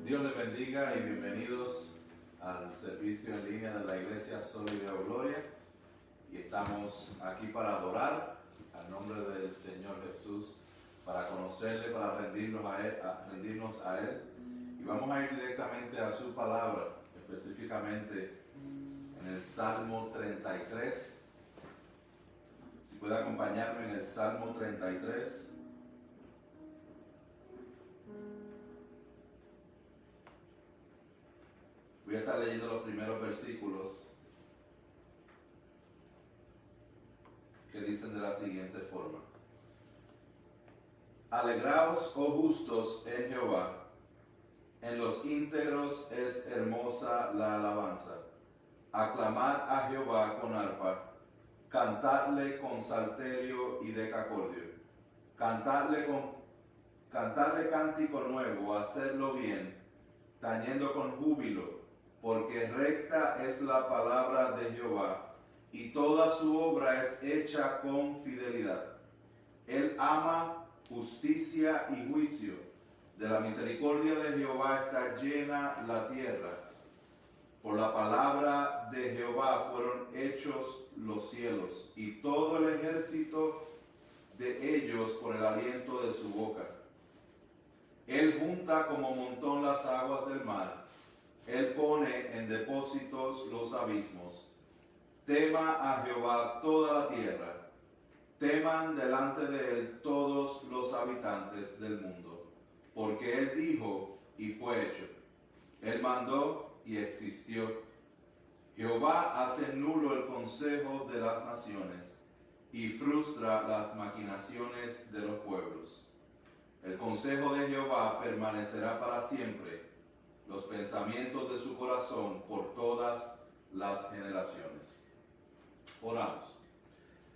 Dios les bendiga y bienvenidos al servicio en línea de la Iglesia Sólida Gloria. Y estamos aquí para adorar al nombre del Señor Jesús, para conocerle, para rendirnos a Él. Y vamos a ir directamente a su palabra, específicamente en el Salmo 33. Si puede acompañarme en el Salmo 33. Voy a estar leyendo los primeros versículos que dicen de la siguiente forma: Alegraos, oh justos, en Jehová, en los íntegros es hermosa la alabanza. Aclamad a Jehová con arpa, cantadle con salterio y decacordio, cantadle cántico nuevo, hacedlo bien, tañendo con júbilo, porque recta es la palabra de Jehová, y toda su obra es hecha con fidelidad. Él ama justicia y juicio. De la misericordia de Jehová está llena la tierra. Por la palabra de Jehová fueron hechos los cielos, y todo el ejército de ellos por el aliento de su boca. Él junta como montón las aguas del mar. Él pone en depósitos los abismos. Tema a Jehová toda la tierra. Teman delante de él todos los habitantes del mundo. Porque él dijo y fue hecho. Él mandó y existió. Jehová hace nulo el consejo de las naciones y frustra las maquinaciones de los pueblos. El consejo de Jehová permanecerá para siempre, los pensamientos de su corazón por todas las generaciones. Oramos.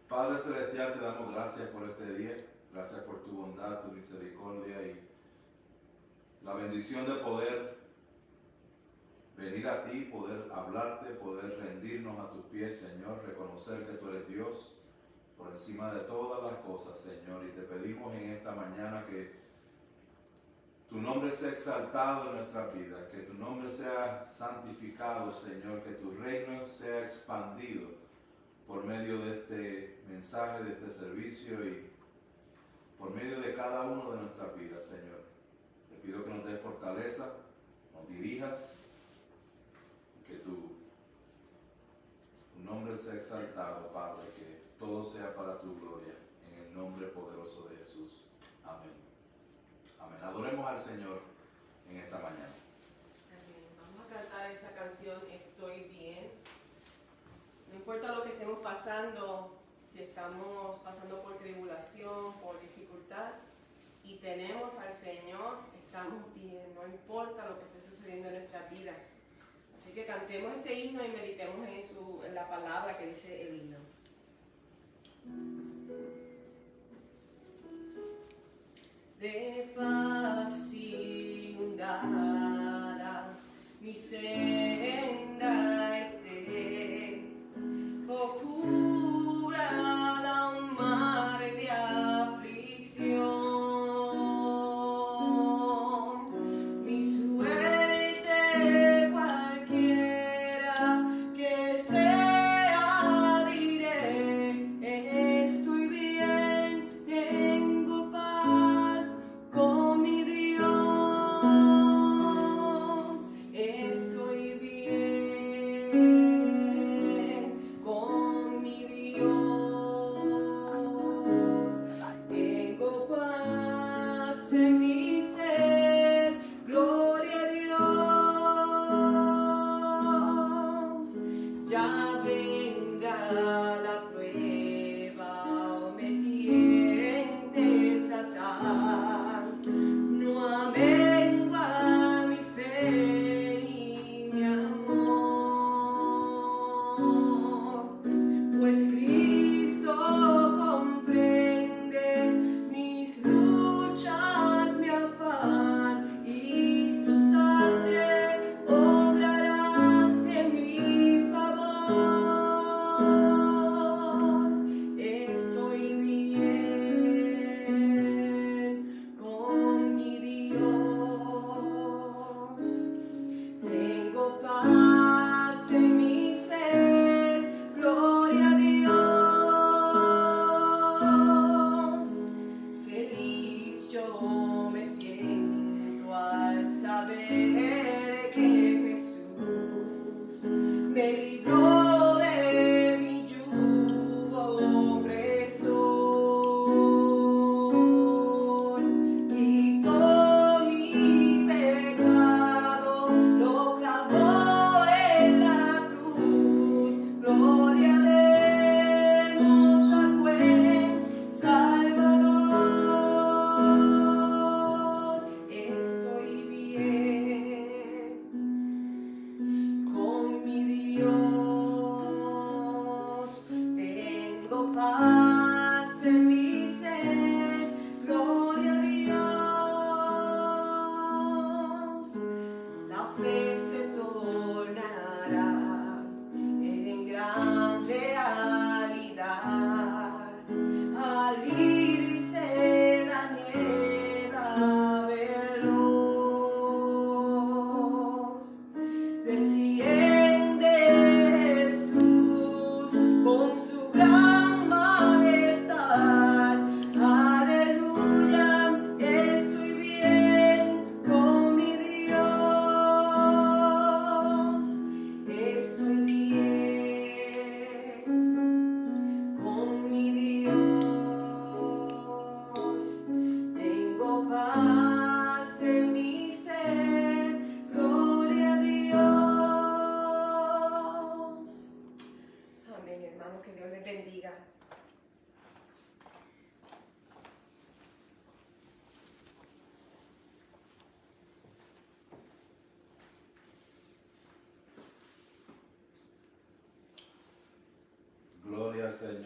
Padre Celestial, te damos gracias por este día, gracias por tu bondad, tu misericordia y la bendición de poder venir a ti, poder hablarte, poder rendirnos a tus pies, Señor, reconocer que tú eres Dios por encima de todas las cosas, Señor, y te pedimos en esta mañana que tu nombre sea exaltado en nuestra vida, que tu nombre sea santificado, Señor, que tu reino sea expandido por medio de este mensaje, de este servicio y por medio de cada uno de nuestras vidas, Señor. Te pido que nos des fortaleza, nos dirijas, que tu nombre sea exaltado, Padre, que todo sea para tu gloria, en el nombre poderoso de Jesús. Amén. Amén. Adoremos al Señor en esta mañana. Amén. Vamos a cantar esa canción, Estoy Bien. No importa lo que estemos pasando, si estamos pasando por tribulación, por dificultad, y tenemos al Señor, estamos bien, no importa lo que esté sucediendo en nuestra vida. Así que cantemos este himno y meditemos en la palabra que dice el himno. De paz inundada mi senda esté, oscura un mar de aflicción, mi suerte cualquiera que sea, diré, estoy bien, tengo paz con mi Dios.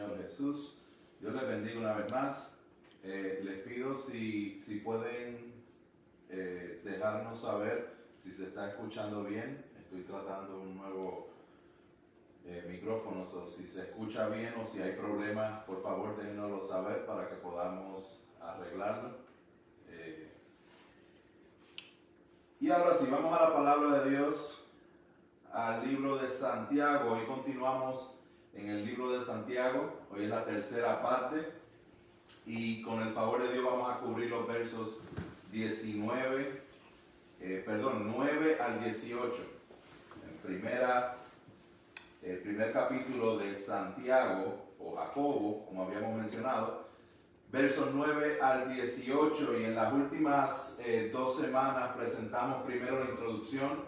Señor Jesús. Dios les bendiga una vez más. Les pido si pueden dejarnos saber si se está escuchando bien. Estoy tratando un nuevo micrófono, o si se escucha bien o si hay problemas, por favor déjenoslo saber para que podamos arreglarlo. Y ahora sí, vamos a la palabra de Dios, al libro de Santiago. Hoy continuamos en el libro de Santiago. Hoy es la tercera parte y con el favor de Dios vamos a cubrir los versos 9 al 18. El primer capítulo de Santiago o Jacobo, como habíamos mencionado, versos 9 al 18, y en las últimas 2 semanas presentamos primero la introducción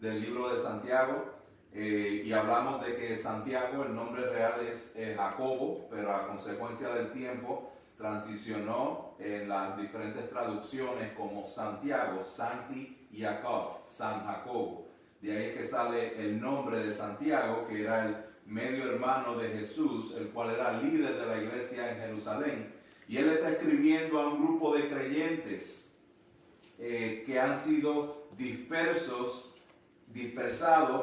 del libro de Santiago y hablamos de que Santiago, el nombre real es Jacobo, pero a consecuencia del tiempo transicionó en las diferentes traducciones como Santiago, Santi Jacob, San Jacobo. De ahí es que sale el nombre de Santiago, que era el medio hermano de Jesús, el cual era líder de la iglesia en Jerusalén. Y él está escribiendo a un grupo de creyentes que han sido dispersados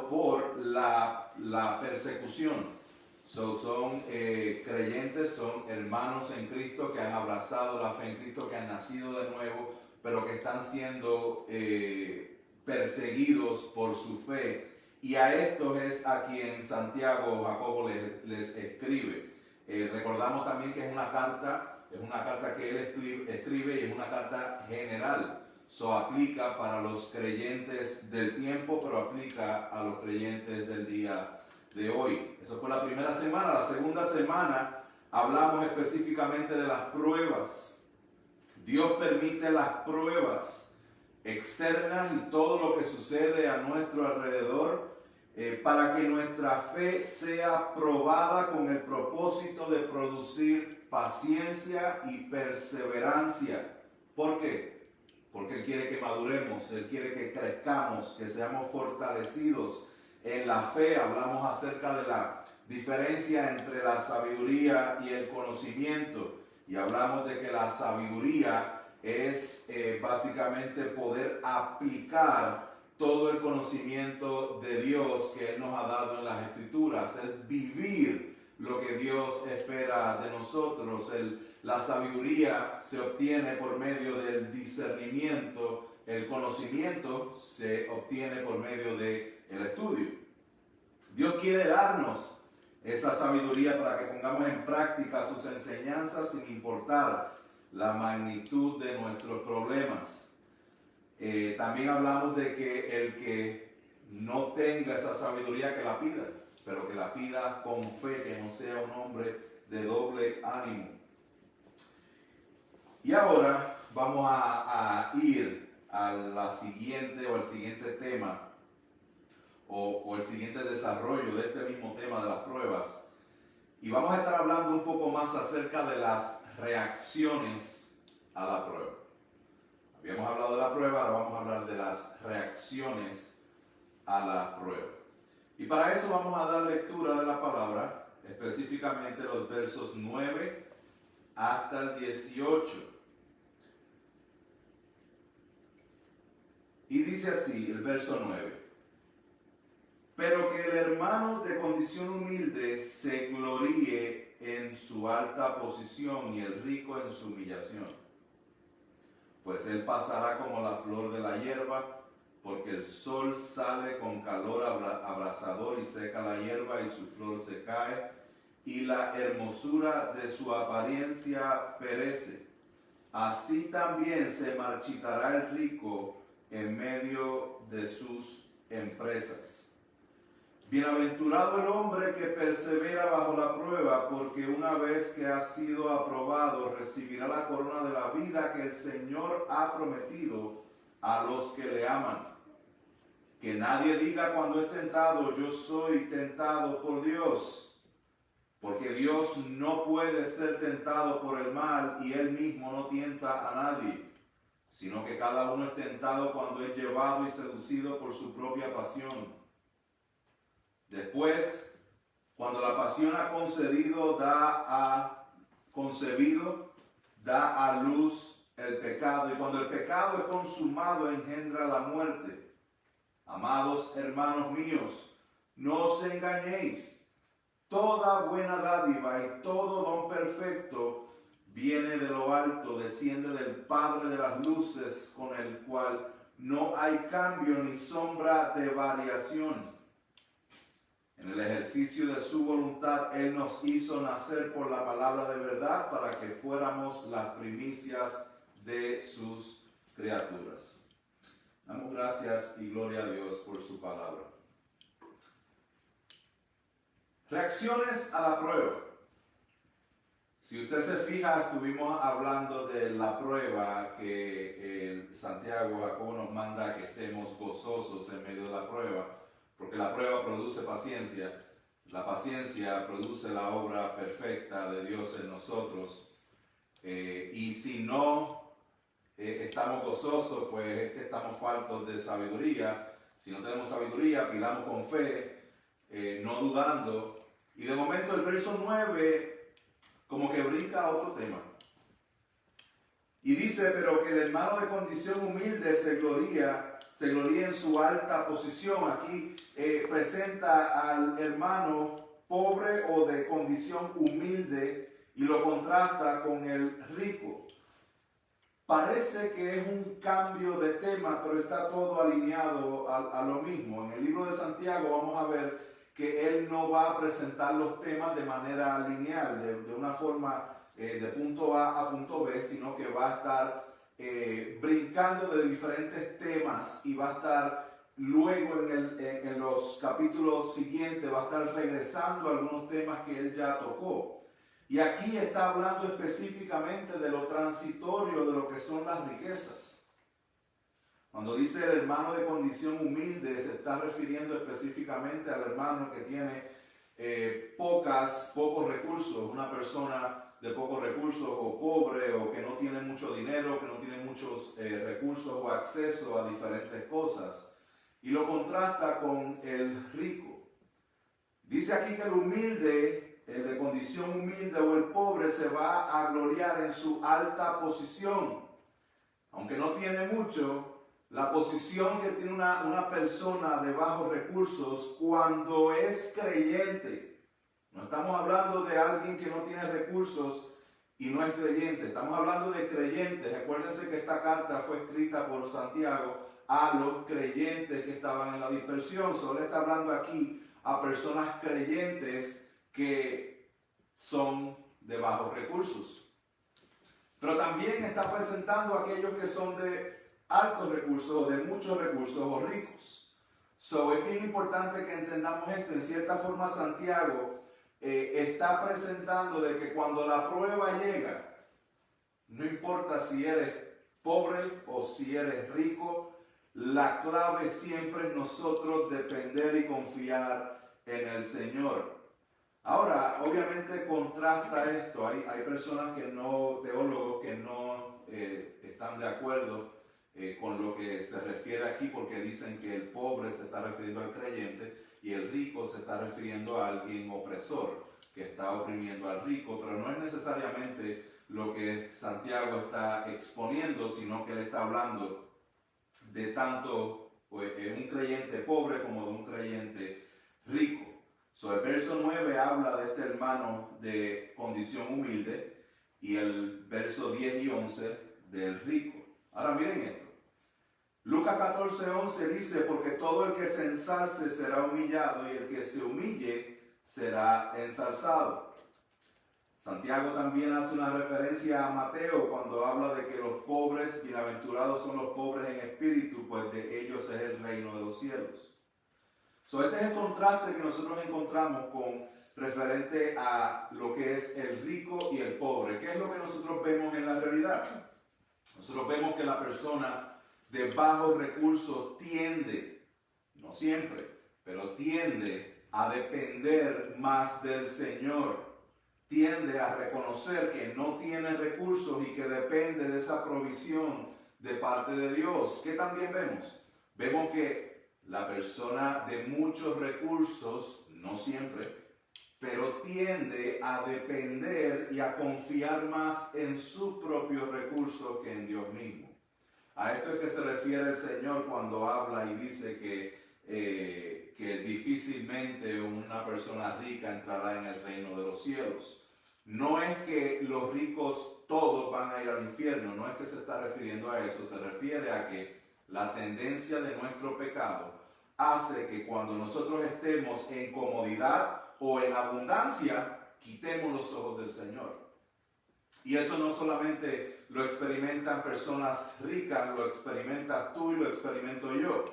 por la persecución. Son creyentes, son hermanos en Cristo que han abrazado la fe en Cristo, que han nacido de nuevo, pero que están siendo perseguidos por su fe. Y a estos es a quien Santiago o Jacobo les escribe. Recordamos también que es una carta que él escribe y es una carta general. Eso aplica para los creyentes del tiempo, pero aplica a los creyentes del día de hoy. Eso fue la primera semana. La segunda semana hablamos específicamente de las pruebas. Dios permite las pruebas externas y todo lo que sucede a nuestro alrededor para que nuestra fe sea probada con el propósito de producir paciencia y perseverancia. ¿Por qué? Porque Él quiere que maduremos, Él quiere que crezcamos, que seamos fortalecidos en la fe. Hablamos acerca de la diferencia entre la sabiduría y el conocimiento, y hablamos de que la sabiduría es básicamente poder aplicar todo el conocimiento de Dios que Él nos ha dado en las Escrituras, es vivir lo que Dios espera de nosotros. La sabiduría se obtiene por medio del discernimiento, el conocimiento se obtiene por medio del estudio. Dios quiere darnos esa sabiduría para que pongamos en práctica sus enseñanzas sin importar la magnitud de nuestros problemas. También hablamos de que el que no tenga esa sabiduría, que la pida, pero que la pida con fe, que no sea un hombre de doble ánimo. Y ahora vamos a ir a la siguiente o al siguiente tema o el siguiente desarrollo de este mismo tema de las pruebas, y vamos a estar hablando un poco más acerca de las reacciones a la prueba. Habíamos hablado de la prueba, ahora vamos a hablar de las reacciones a la prueba. Y para eso vamos a dar lectura de la palabra, específicamente los versos 9 hasta el 18. Y dice así el verso 9. Pero que el hermano de condición humilde se gloríe en su alta posición y el rico en su humillación. Pues él pasará como la flor de la hierba, porque el sol sale con calor abrasador y seca la hierba y su flor se cae, y la hermosura de su apariencia perece. Así también se marchitará el rico en medio de sus empresas. Bienaventurado el hombre que persevera bajo la prueba, porque una vez que ha sido aprobado, recibirá la corona de la vida que el Señor ha prometido a los que le aman. Que nadie diga cuando es tentado, yo soy tentado por Dios, porque Dios no puede ser tentado por el mal y Él mismo no tienta a nadie, sino que cada uno es tentado cuando es llevado y seducido por su propia pasión. Después, Cuando la pasión ha concebido, da a luz el pecado. Y cuando el pecado es consumado, engendra la muerte. Amados hermanos míos, no os engañéis. Toda buena dádiva y todo don perfecto viene de lo alto, desciende del Padre de las luces, con el cual no hay cambio ni sombra de variación. En el ejercicio de su voluntad, Él nos hizo nacer por la palabra de verdad para que fuéramos las primicias de sus criaturas. Damos gracias y gloria a Dios por su palabra. Reacciones a la prueba. Si usted se fija, estuvimos hablando de la prueba que Santiago Jacobo nos manda que estemos gozosos en medio de la prueba, porque la prueba produce paciencia, la paciencia produce la obra perfecta de Dios en nosotros, y si no estamos gozosos, pues es que estamos faltos de sabiduría. Si no tenemos sabiduría, pidamos con fe, no dudando. Y de momento el verso 9 como que brinca a otro tema. Y dice, pero que el hermano de condición humilde se gloría en su alta posición. Aquí presenta al hermano pobre o de condición humilde y lo contrasta con el rico. Parece que es un cambio de tema, pero está todo alineado a lo mismo. En el libro de Santiago vamos a ver que él no va a presentar los temas de manera lineal, de una forma de punto A a punto B, sino que va a estar brincando de diferentes temas y va a estar luego en los capítulos siguientes, va a estar regresando a algunos temas que él ya tocó. Y aquí está hablando específicamente de lo transitorio, de lo que son las riquezas. Cuando dice el hermano de condición humilde, se está refiriendo específicamente al hermano que tiene pocos recursos, una persona de pocos recursos o pobre o que no tiene mucho dinero, que no tiene muchos recursos o acceso a diferentes cosas. Y lo contrasta con el rico. Dice aquí que el humilde, el de condición humilde o el pobre se va a gloriar en su alta posición. Aunque no tiene mucho, la posición que tiene una persona de bajos recursos cuando es creyente. No estamos hablando de alguien que no tiene recursos y no es creyente. Estamos hablando de creyentes. Acuérdense que esta carta fue escrita por Santiago a los creyentes que estaban en la dispersión. Solo está hablando aquí a personas creyentes que son de bajos recursos. Pero también está presentando a aquellos que son de altos recursos o de muchos recursos o ricos. Es bien importante que entendamos esto. En cierta forma Santiago está presentando de que cuando la prueba llega, no importa si eres pobre o si eres rico, la clave siempre es nosotros depender y confiar en el Señor. Ahora, obviamente contrasta esto. Hay personas que no, teólogos que no están de acuerdo con lo que se refiere aquí, porque dicen que el pobre se está refiriendo al creyente y el rico se está refiriendo a alguien opresor que está oprimiendo al rico, pero no es necesariamente lo que Santiago está exponiendo, sino que él está hablando de tanto un creyente pobre como de un creyente rico. El verso 9 habla de este hermano de condición humilde y el verso 10 y 11 del rico. Ahora miren esto. Lucas 14:11 dice, porque todo el que se ensalce será humillado y el que se humille será ensalzado. Santiago también hace una referencia a Mateo cuando habla de que los pobres, bienaventurados son los pobres en espíritu, pues de ellos es el reino de los cielos. Este es el contraste que nosotros encontramos con referente a lo que es el rico y el pobre. ¿Qué es lo que nosotros vemos en la realidad? Nosotros vemos que la persona de bajos recursos tiende, no siempre, pero tiende a depender más del Señor. Tiende a reconocer que no tiene recursos y que depende de esa provisión de parte de Dios. ¿Qué también vemos? Vemos que la persona de muchos recursos, no siempre, pero tiende a depender y a confiar más en sus propios recursos que en Dios mismo. A esto es que se refiere el Señor cuando habla y dice que difícilmente una persona rica entrará en el reino de los cielos. No es que los ricos todos van a ir al infierno, no es que se está refiriendo a eso, se refiere a que la tendencia de nuestro pecado hace que cuando nosotros estemos en comodidad o en abundancia, quitemos los ojos del Señor. Y eso no solamente lo experimentan personas ricas, lo experimentas tú y lo experimento yo.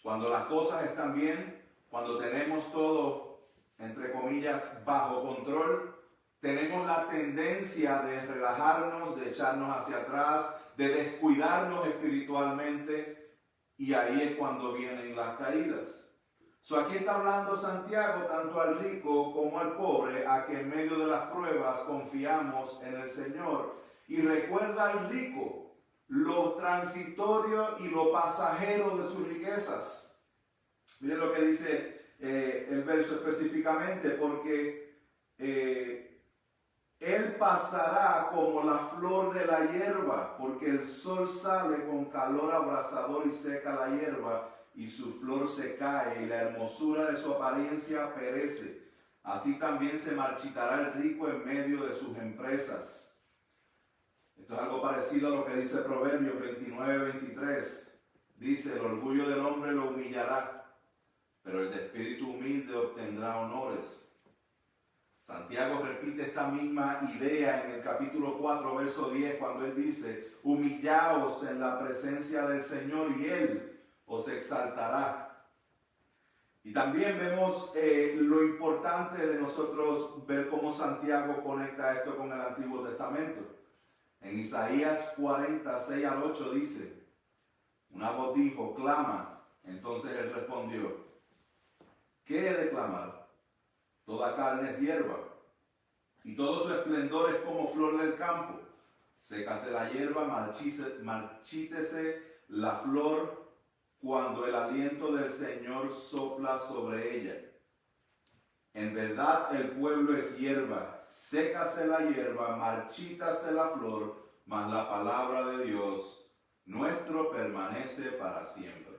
Cuando las cosas están bien, cuando tenemos todo, entre comillas, bajo control, tenemos la tendencia de relajarnos, de echarnos hacia atrás, de descuidarnos espiritualmente, y ahí es cuando vienen las caídas. Aquí está hablando Santiago tanto al rico como al pobre, a que en medio de las pruebas confiamos en el Señor. Y recuerda al rico lo transitorio y lo pasajero de sus riquezas. Miren lo que dice el verso específicamente, porque él pasará como la flor de la hierba, porque el sol sale con calor abrasador y seca la hierba, y su flor se cae, y la hermosura de su apariencia perece. Así también se marchitará el rico en medio de sus empresas. Esto es algo parecido a lo que dice Proverbios 29-23. Dice, el orgullo del hombre lo humillará, pero el de espíritu humilde obtendrá honores. Santiago repite esta misma idea en el capítulo 4, verso 10, cuando él dice, humillaos en la presencia del Señor y Él os exaltará. Y también vemos lo importante de nosotros ver cómo Santiago conecta esto con el Antiguo Testamento. En Isaías 46 al 8 dice, una voz dijo, clama. Entonces él respondió, ¿qué he de clamar? Toda carne es hierba, y todo su esplendor es como flor del campo. Sécase la hierba, marchítese la flor, cuando el aliento del Señor sopla sobre ella. En verdad el pueblo es hierba, sécase la hierba, marchítase la flor, mas la palabra de Dios nuestro permanece para siempre.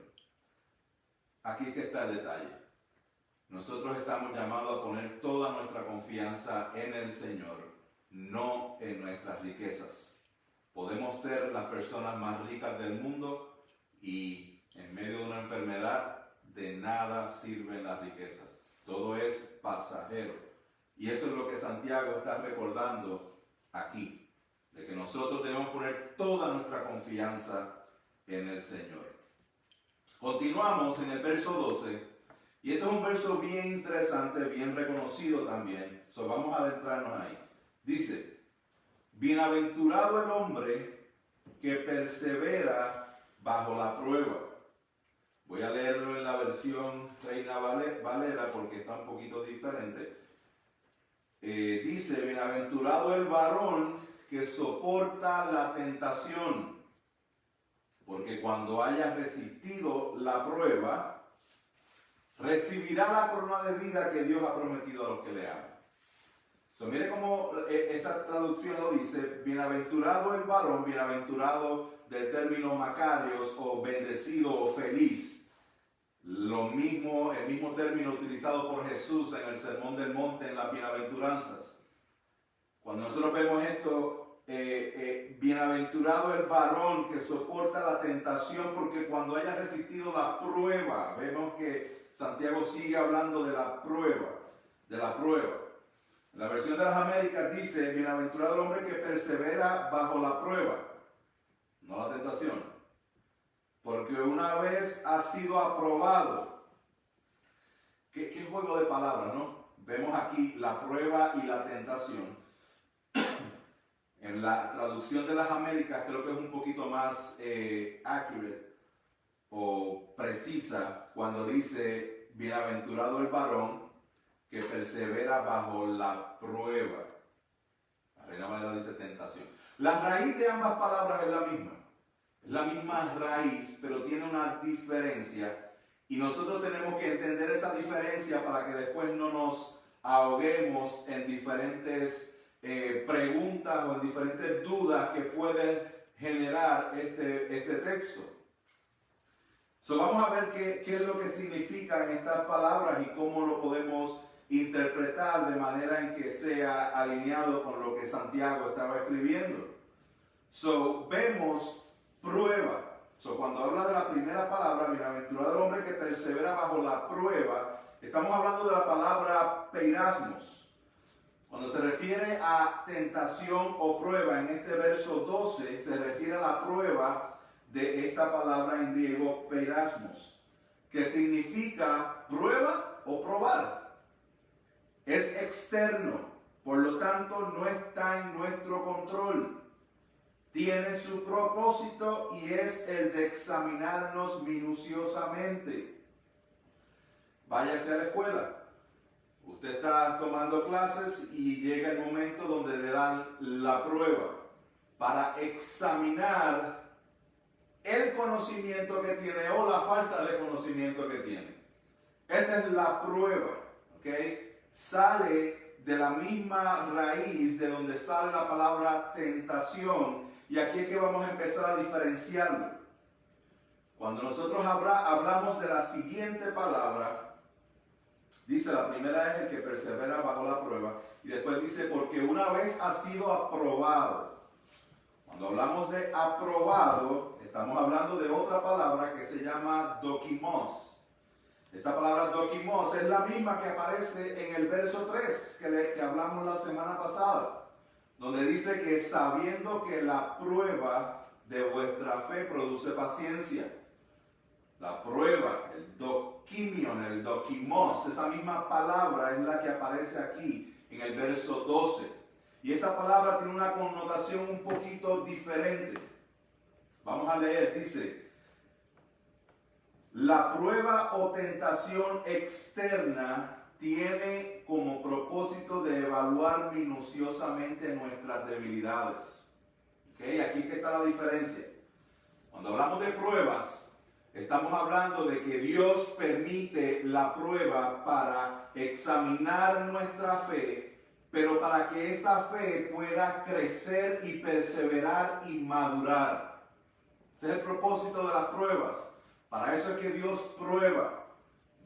Aquí es que está el detalle. Nosotros estamos llamados a poner toda nuestra confianza en el Señor, no en nuestras riquezas. Podemos ser las personas más ricas del mundo y en medio de una enfermedad, de nada sirven las riquezas. Todo es pasajero. Y eso es lo que Santiago está recordando aquí, de que nosotros debemos poner toda nuestra confianza en el Señor. Continuamos en el verso 12, y este es un verso bien interesante, bien reconocido también. Vamos a adentrarnos ahí. Dice, bienaventurado el hombre que persevera bajo la prueba. Voy a leerlo en la versión Reina Valera porque está un poquito diferente. Dice, bienaventurado el varón que soporta la tentación, porque cuando haya resistido la prueba, recibirá la corona de vida que Dios ha prometido a los que le aman. Mire cómo esta traducción lo dice, bienaventurado el varón, bienaventurado del término Macarios o bendecido o feliz. El mismo término utilizado por Jesús en el Sermón del Monte en las bienaventuranzas. Cuando nosotros vemos esto, bienaventurado el varón que soporta la tentación, porque cuando haya resistido la prueba, vemos que Santiago sigue hablando de la prueba, La versión de las Américas dice, bienaventurado el hombre que persevera bajo la prueba, no la tentación. Porque una vez ha sido aprobado. ¿Qué juego de palabras, no? Vemos aquí la prueba y la tentación. En la traducción de las Américas creo que es un poquito más accurate o precisa cuando dice, bienaventurado el varón que persevera bajo la prueba. La Reina Valera dice tentación. La raíz de ambas palabras es la misma. Es la misma raíz, pero tiene una diferencia. Y nosotros tenemos que entender esa diferencia para que después no nos ahoguemos en diferentes preguntas o en diferentes dudas que puede generar este texto. So, vamos a ver qué es lo que significan estas palabras y cómo lo podemos interpretar de manera en que sea alineado con lo que Santiago estaba escribiendo. So, vemos prueba. So, cuando habla de la primera palabra, bienaventurado el hombre que persevera bajo la prueba, estamos hablando de la palabra peirasmos. Cuando se refiere a tentación o prueba en este verso 12, se refiere a la prueba de esta palabra en griego peirasmos, que significa prueba o probar. Es externo, por lo tanto no está en nuestro control. Tiene su propósito y es el de examinarnos minuciosamente. Váyase a la escuela. Usted está tomando clases y llega el momento donde le dan la prueba para examinar el conocimiento que tiene o la falta de conocimiento que tiene. Esta es la prueba, ¿ok? Sale de la misma raíz de donde sale la palabra tentación. Y aquí es que vamos a empezar a diferenciarlo. Cuando nosotros hablamos de la siguiente palabra, dice la primera es el que persevera bajo la prueba. Y después dice, porque una vez ha sido aprobado. Cuando hablamos de aprobado, estamos hablando de otra palabra que se llama dokimos. Esta palabra dokimos es la misma que aparece en el verso 3 que hablamos la semana pasada, donde dice que sabiendo que la prueba de vuestra fe produce paciencia. La prueba, el dokimion, el dokimos, esa misma palabra es la que aparece aquí en el verso 12. Y esta palabra tiene una connotación un poquito diferente. Vamos a leer, dice, la prueba o tentación externa tiene como propósito de evaluar minuciosamente nuestras debilidades. ¿Okay? Aquí que está la diferencia. Cuando hablamos de pruebas, estamos hablando de que Dios permite la prueba para examinar nuestra fe, pero para que esa fe pueda crecer y perseverar y madurar. Ese es el propósito de las pruebas. Para eso es que Dios prueba.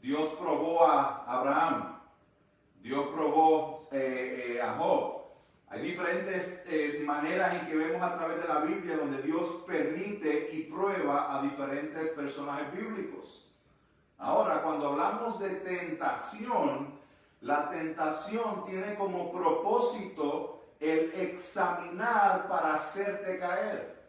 Dios probó a Abraham, Dios probó a Job. Hay diferentes maneras en que vemos a través de la Biblia donde Dios permite y prueba a diferentes personajes bíblicos. Ahora, cuando hablamos de tentación, la tentación tiene como propósito el examinar para hacerte caer.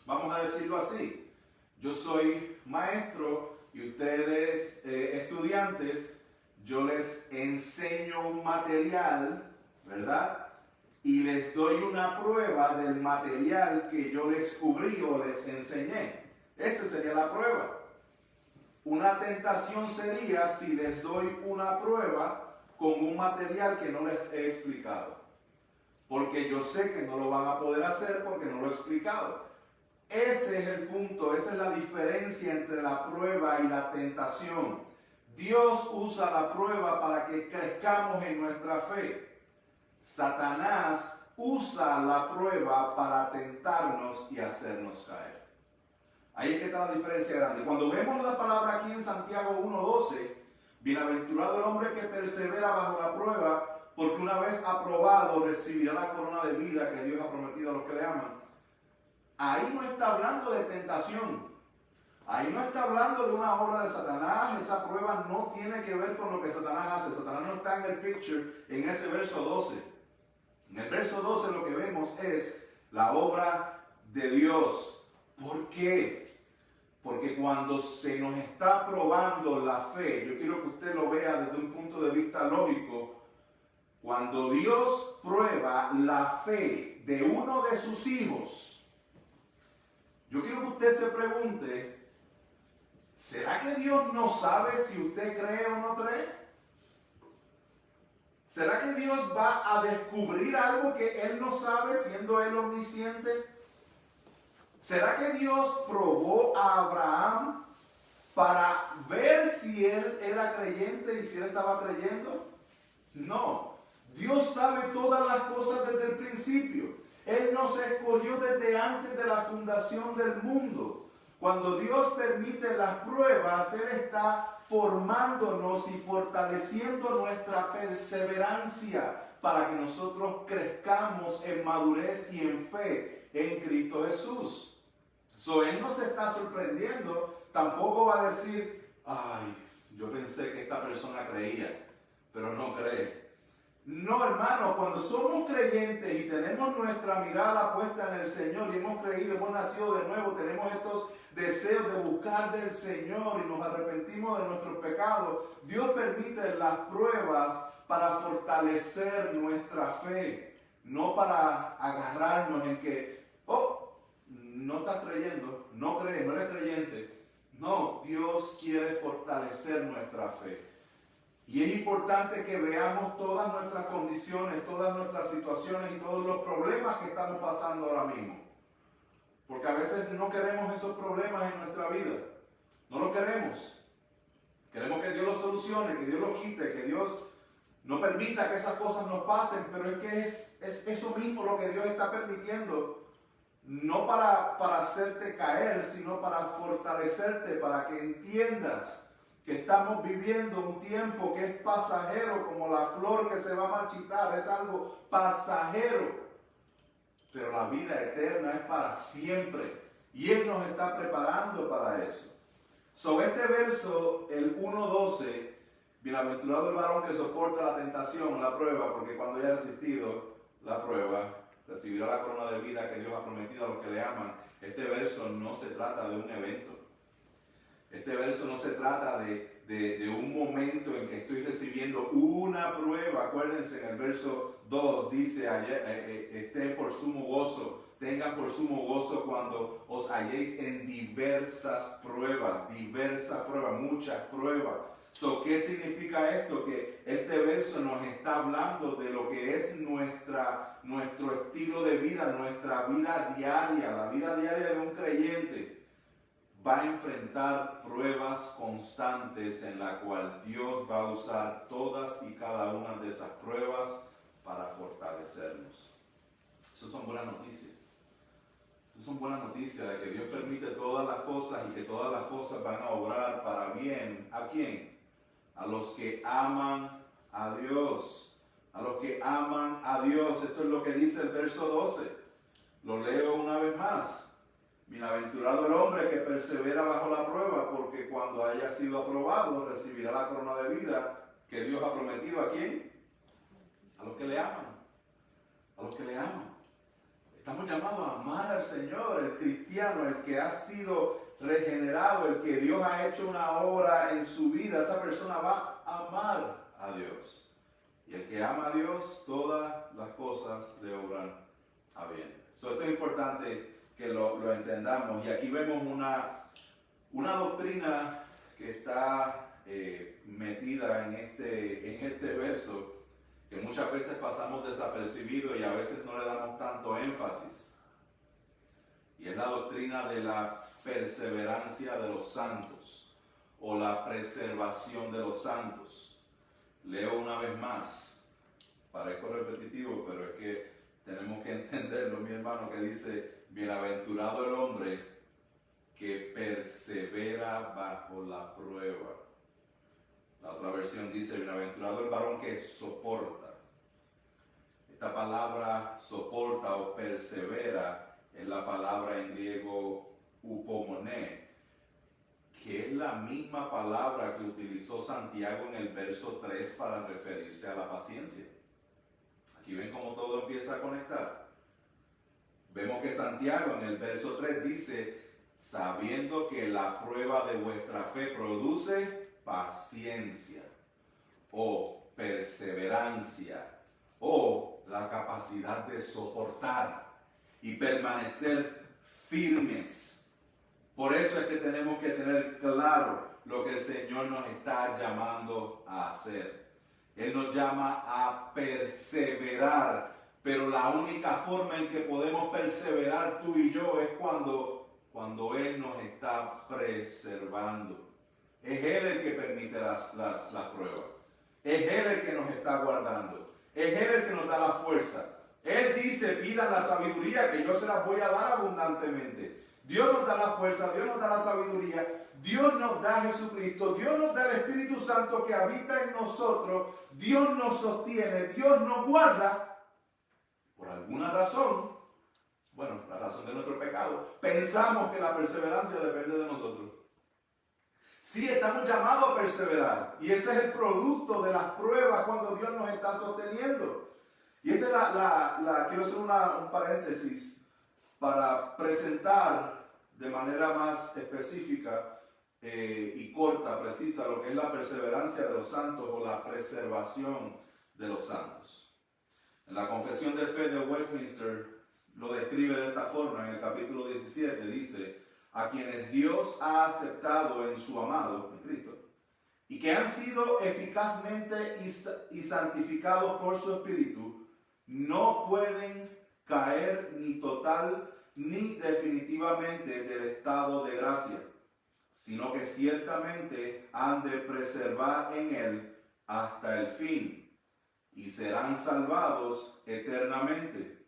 Vamos a decirlo así. Yo soy maestro y ustedes, estudiantes, yo les enseño un material, ¿verdad? Y les doy una prueba del material que yo les cubrí o les enseñé. Esa sería la prueba. Una tentación sería si les doy una prueba con un material que no les he explicado. Porque yo sé que no lo van a poder hacer porque no lo he explicado. Ese es el punto, esa es la diferencia entre la prueba y la tentación. Dios usa la prueba para que crezcamos en nuestra fe. Satanás usa la prueba para tentarnos y hacernos caer. Ahí es que está la diferencia grande. Cuando vemos la palabra aquí en Santiago 1:12, bienaventurado el hombre que persevera bajo la prueba, porque una vez aprobado recibirá la corona de vida que Dios ha prometido a los que le aman. Ahí no está hablando de tentación. Ahí no está hablando de una obra de Satanás. Esa prueba no tiene que ver con lo que Satanás hace. Satanás no está en el picture en ese verso 12. En el verso 12 lo que vemos es la obra de Dios. ¿Por qué? Porque cuando se nos está probando la fe, yo quiero que usted lo vea desde un punto de vista lógico. Cuando Dios prueba la fe de uno de sus hijos, yo quiero que usted se pregunte, ¿será que Dios no sabe si usted cree o no cree? ¿Será que Dios va a descubrir algo que Él no sabe siendo Él omnisciente? ¿Será que Dios probó a Abraham para ver si él era creyente y si él estaba creyendo? No, Dios sabe todas las cosas desde el principio. Él nos escogió desde antes de la fundación del mundo. Cuando Dios permite las pruebas, Él está formándonos y fortaleciendo nuestra perseverancia para que nosotros crezcamos en madurez y en fe en Cristo Jesús. Él no se está sorprendiendo, tampoco va a decir, ay, yo pensé que esta persona creía, pero no cree. No, hermano, cuando somos creyentes y tenemos nuestra mirada puesta en el Señor y hemos creído, hemos nacido de nuevo, tenemos estos deseos de buscar del Señor y nos arrepentimos de nuestros pecados, Dios permite las pruebas para fortalecer nuestra fe, no para agarrarnos en que, no estás creyendo, no crees, no eres creyente. No, Dios quiere fortalecer nuestra fe. Y es importante que veamos todas nuestras condiciones, todas nuestras situaciones y todos los problemas que estamos pasando ahora mismo. Porque a veces no queremos esos problemas en nuestra vida. No los queremos. Queremos que Dios los solucione, que Dios los quite, que Dios no permita que esas cosas nos pasen. Pero es que es eso mismo lo que Dios está permitiendo. No para hacerte caer, sino para fortalecerte, para que entiendas que estamos viviendo un tiempo que es pasajero, como la flor que se va a marchitar, es algo pasajero. Pero la vida eterna es para siempre. Y Él nos está preparando para eso. Sobre este verso, el 1:12, bienaventurado el varón que soporta la tentación, la prueba, porque cuando haya resistido la prueba, recibirá la corona de vida que Dios ha prometido a los que le aman. Este verso no se trata de un evento. Este verso no se trata de un momento en que estoy recibiendo una prueba. Acuérdense, en el verso 2 dice, estén por sumo gozo, tengan por sumo gozo cuando os halléis en diversas pruebas, muchas pruebas. ¿Qué significa esto? Que este verso nos está hablando de lo que es nuestro estilo de vida, nuestra vida diaria, la vida diaria de un creyente. Va a enfrentar pruebas constantes en la cual Dios va a usar todas y cada una de esas pruebas para fortalecernos. Eso son buenas noticias. Eso son buenas noticias de que Dios permite todas las cosas y que todas las cosas van a obrar para bien. ¿A quién? A los que aman a Dios. A los que aman a Dios. Esto es lo que dice el verso 12. Lo leo una vez más. Bienaventurado el hombre que persevera bajo la prueba, porque cuando haya sido aprobado recibirá la corona de vida que Dios ha prometido. ¿A quién? A los que le aman. A los que le aman. Estamos llamados a amar al Señor, el cristiano, el que ha sido regenerado, el que Dios ha hecho una obra en su vida. Esa persona va a amar a Dios. Y el que ama a Dios, todas las cosas le obran a bien. Esto es importante que lo entendamos. Y aquí vemos una doctrina que está metida en este verso, que muchas veces pasamos desapercibido y a veces no le damos tanto énfasis. Y es la doctrina de la perseverancia de los santos, o la preservación de los santos. Leo una vez más, parezco repetitivo, pero es que tenemos que entenderlo, mi hermano, que dice, bienaventurado el hombre que persevera bajo la prueba. La otra versión dice, bienaventurado el varón que soporta. Esta palabra soporta o persevera es la palabra en griego upomone, que es la misma palabra que utilizó Santiago en el verso 3 para referirse a la paciencia. Aquí ven cómo todo empieza a conectar. Vemos que Santiago en el verso 3 dice, sabiendo que la prueba de vuestra fe produce paciencia o perseverancia o la capacidad de soportar y permanecer firmes. Por eso es que tenemos que tener claro lo que el Señor nos está llamando a hacer. Él nos llama a perseverar, pero la única forma en que podemos perseverar tú y yo es cuando Él nos está preservando. Es Él el que permite las pruebas. Es Él el que nos está guardando. Es Él el que nos da la fuerza. Él dice, pidan la sabiduría que yo se las voy a dar abundantemente. Dios nos da la fuerza, Dios nos da la sabiduría, Dios nos da a Jesucristo, Dios nos da el Espíritu Santo que habita en nosotros, Dios nos sostiene, Dios nos guarda. Por alguna razón, bueno, la razón de nuestro pecado, pensamos que la perseverancia depende de nosotros. Sí, estamos llamados a perseverar y ese es el producto de las pruebas cuando Dios nos está sosteniendo. Y quiero hacer un paréntesis para presentar de manera más específica y corta, precisa, lo que es la perseverancia de los santos o la preservación de los santos. En la Confesión de Fe de Westminster lo describe de esta forma, en el capítulo 17 dice: a quienes Dios ha aceptado en su amado, en Cristo, y que han sido eficazmente y santificados por su Espíritu, no pueden caer ni total ni definitivamente del estado de gracia, sino que ciertamente han de perseverar en él hasta el fin, y serán salvados eternamente.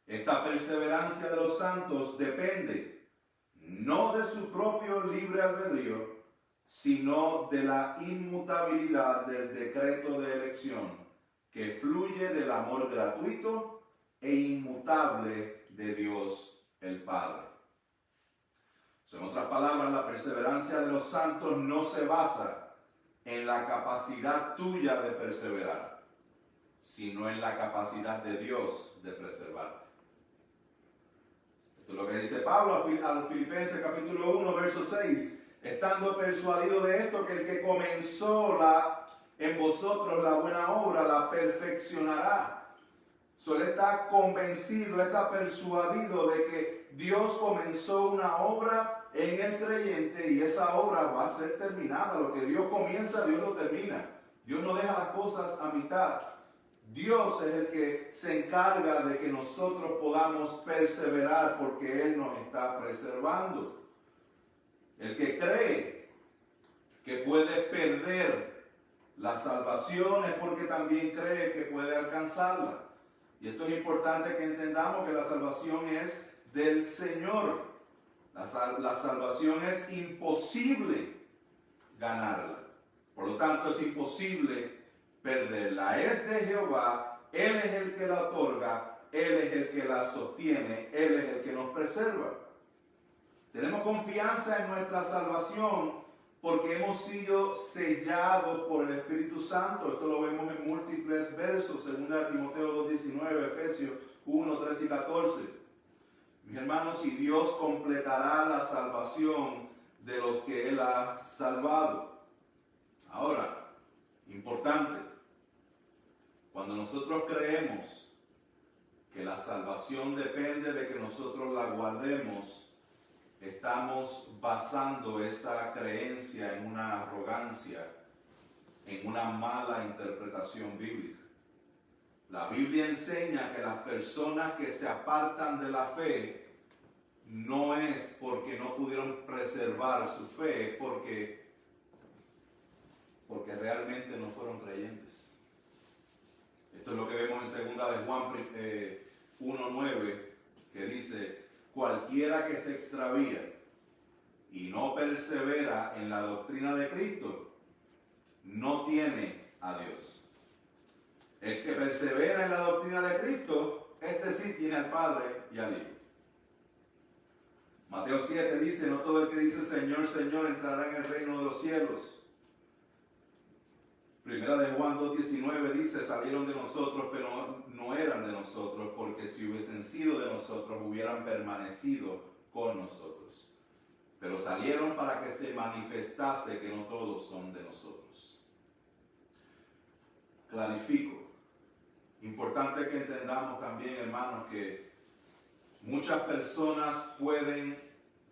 Esta perseverancia de los santos depende no de su propio libre albedrío, sino de la inmutabilidad del decreto de elección, que fluye del amor gratuito e inmutable de Dios el Padre. En otras palabras, la perseverancia de los santos no se basa en la capacidad tuya de perseverar, sino en la capacidad de Dios de preservarte. Esto es lo que dice Pablo a los Filipenses capítulo 1, verso 6. Estando persuadido de esto, que el que comenzó en vosotros la buena obra la perfeccionará. Él está convencido, está persuadido de que Dios comenzó una obra en el creyente y esa obra va a ser terminada. Lo que Dios comienza, Dios lo termina. Dios no deja las cosas a mitad. Dios es el que se encarga de que nosotros podamos perseverar porque Él nos está preservando. El que cree que puede perder la salvación es porque también cree que puede alcanzarla. Y esto es importante que entendamos que la salvación es del Señor. La salvación es imposible ganarla. Por lo tanto, es imposible perderla. Es de Jehová, Él es el que la otorga, Él es el que la sostiene, Él es el que nos preserva. Tenemos confianza en nuestra salvación porque hemos sido sellados por el Espíritu Santo. Esto lo vemos en múltiples versos, 2 Timoteo 2:19, Efesios 1, 13 y 14. Mis hermanos, y Dios completará la salvación de los que Él ha salvado. Ahora, importante, cuando nosotros creemos que la salvación depende de que nosotros la guardemos, estamos basando esa creencia en una arrogancia, en una mala interpretación bíblica. La Biblia enseña que las personas que se apartan de la fe no es porque no pudieron preservar su fe, es porque realmente no fueron creyentes. Esto es lo que vemos en 2 de Juan 1:9, que dice: cualquiera que se extravía y no persevera en la doctrina de Cristo, no tiene a Dios. El que persevera en la doctrina de Cristo, este sí tiene al Padre y a Dios. Mateo 7 dice: no todo el que dice Señor, Señor entrará en el reino de los cielos. Primera de Juan 2:19 dice: salieron de nosotros, pero no eran de nosotros, porque si hubiesen sido de nosotros, hubieran permanecido con nosotros. Pero salieron para que se manifestase que no todos son de nosotros. Clarifico. Importante que entendamos también, hermanos, que muchas personas pueden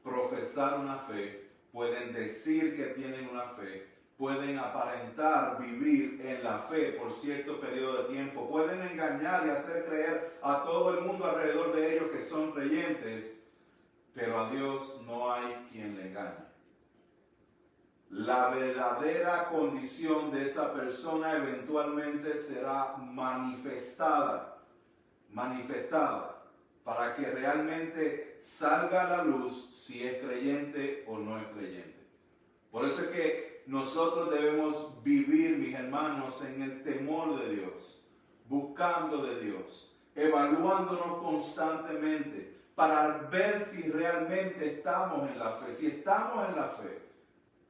profesar una fe, pueden decir que tienen una fe, pueden aparentar vivir en la fe por cierto periodo de tiempo, pueden engañar y hacer creer a todo el mundo alrededor de ellos que son creyentes, pero a Dios no hay quien le engañe. la verdadera condición de esa persona eventualmente será manifestada para que realmente salga a la luz si es creyente o no es creyente. Por eso es que nosotros debemos vivir, mis hermanos, en el temor de Dios, buscando de Dios, evaluándonos constantemente para ver si realmente estamos en la fe. Si estamos en la fe,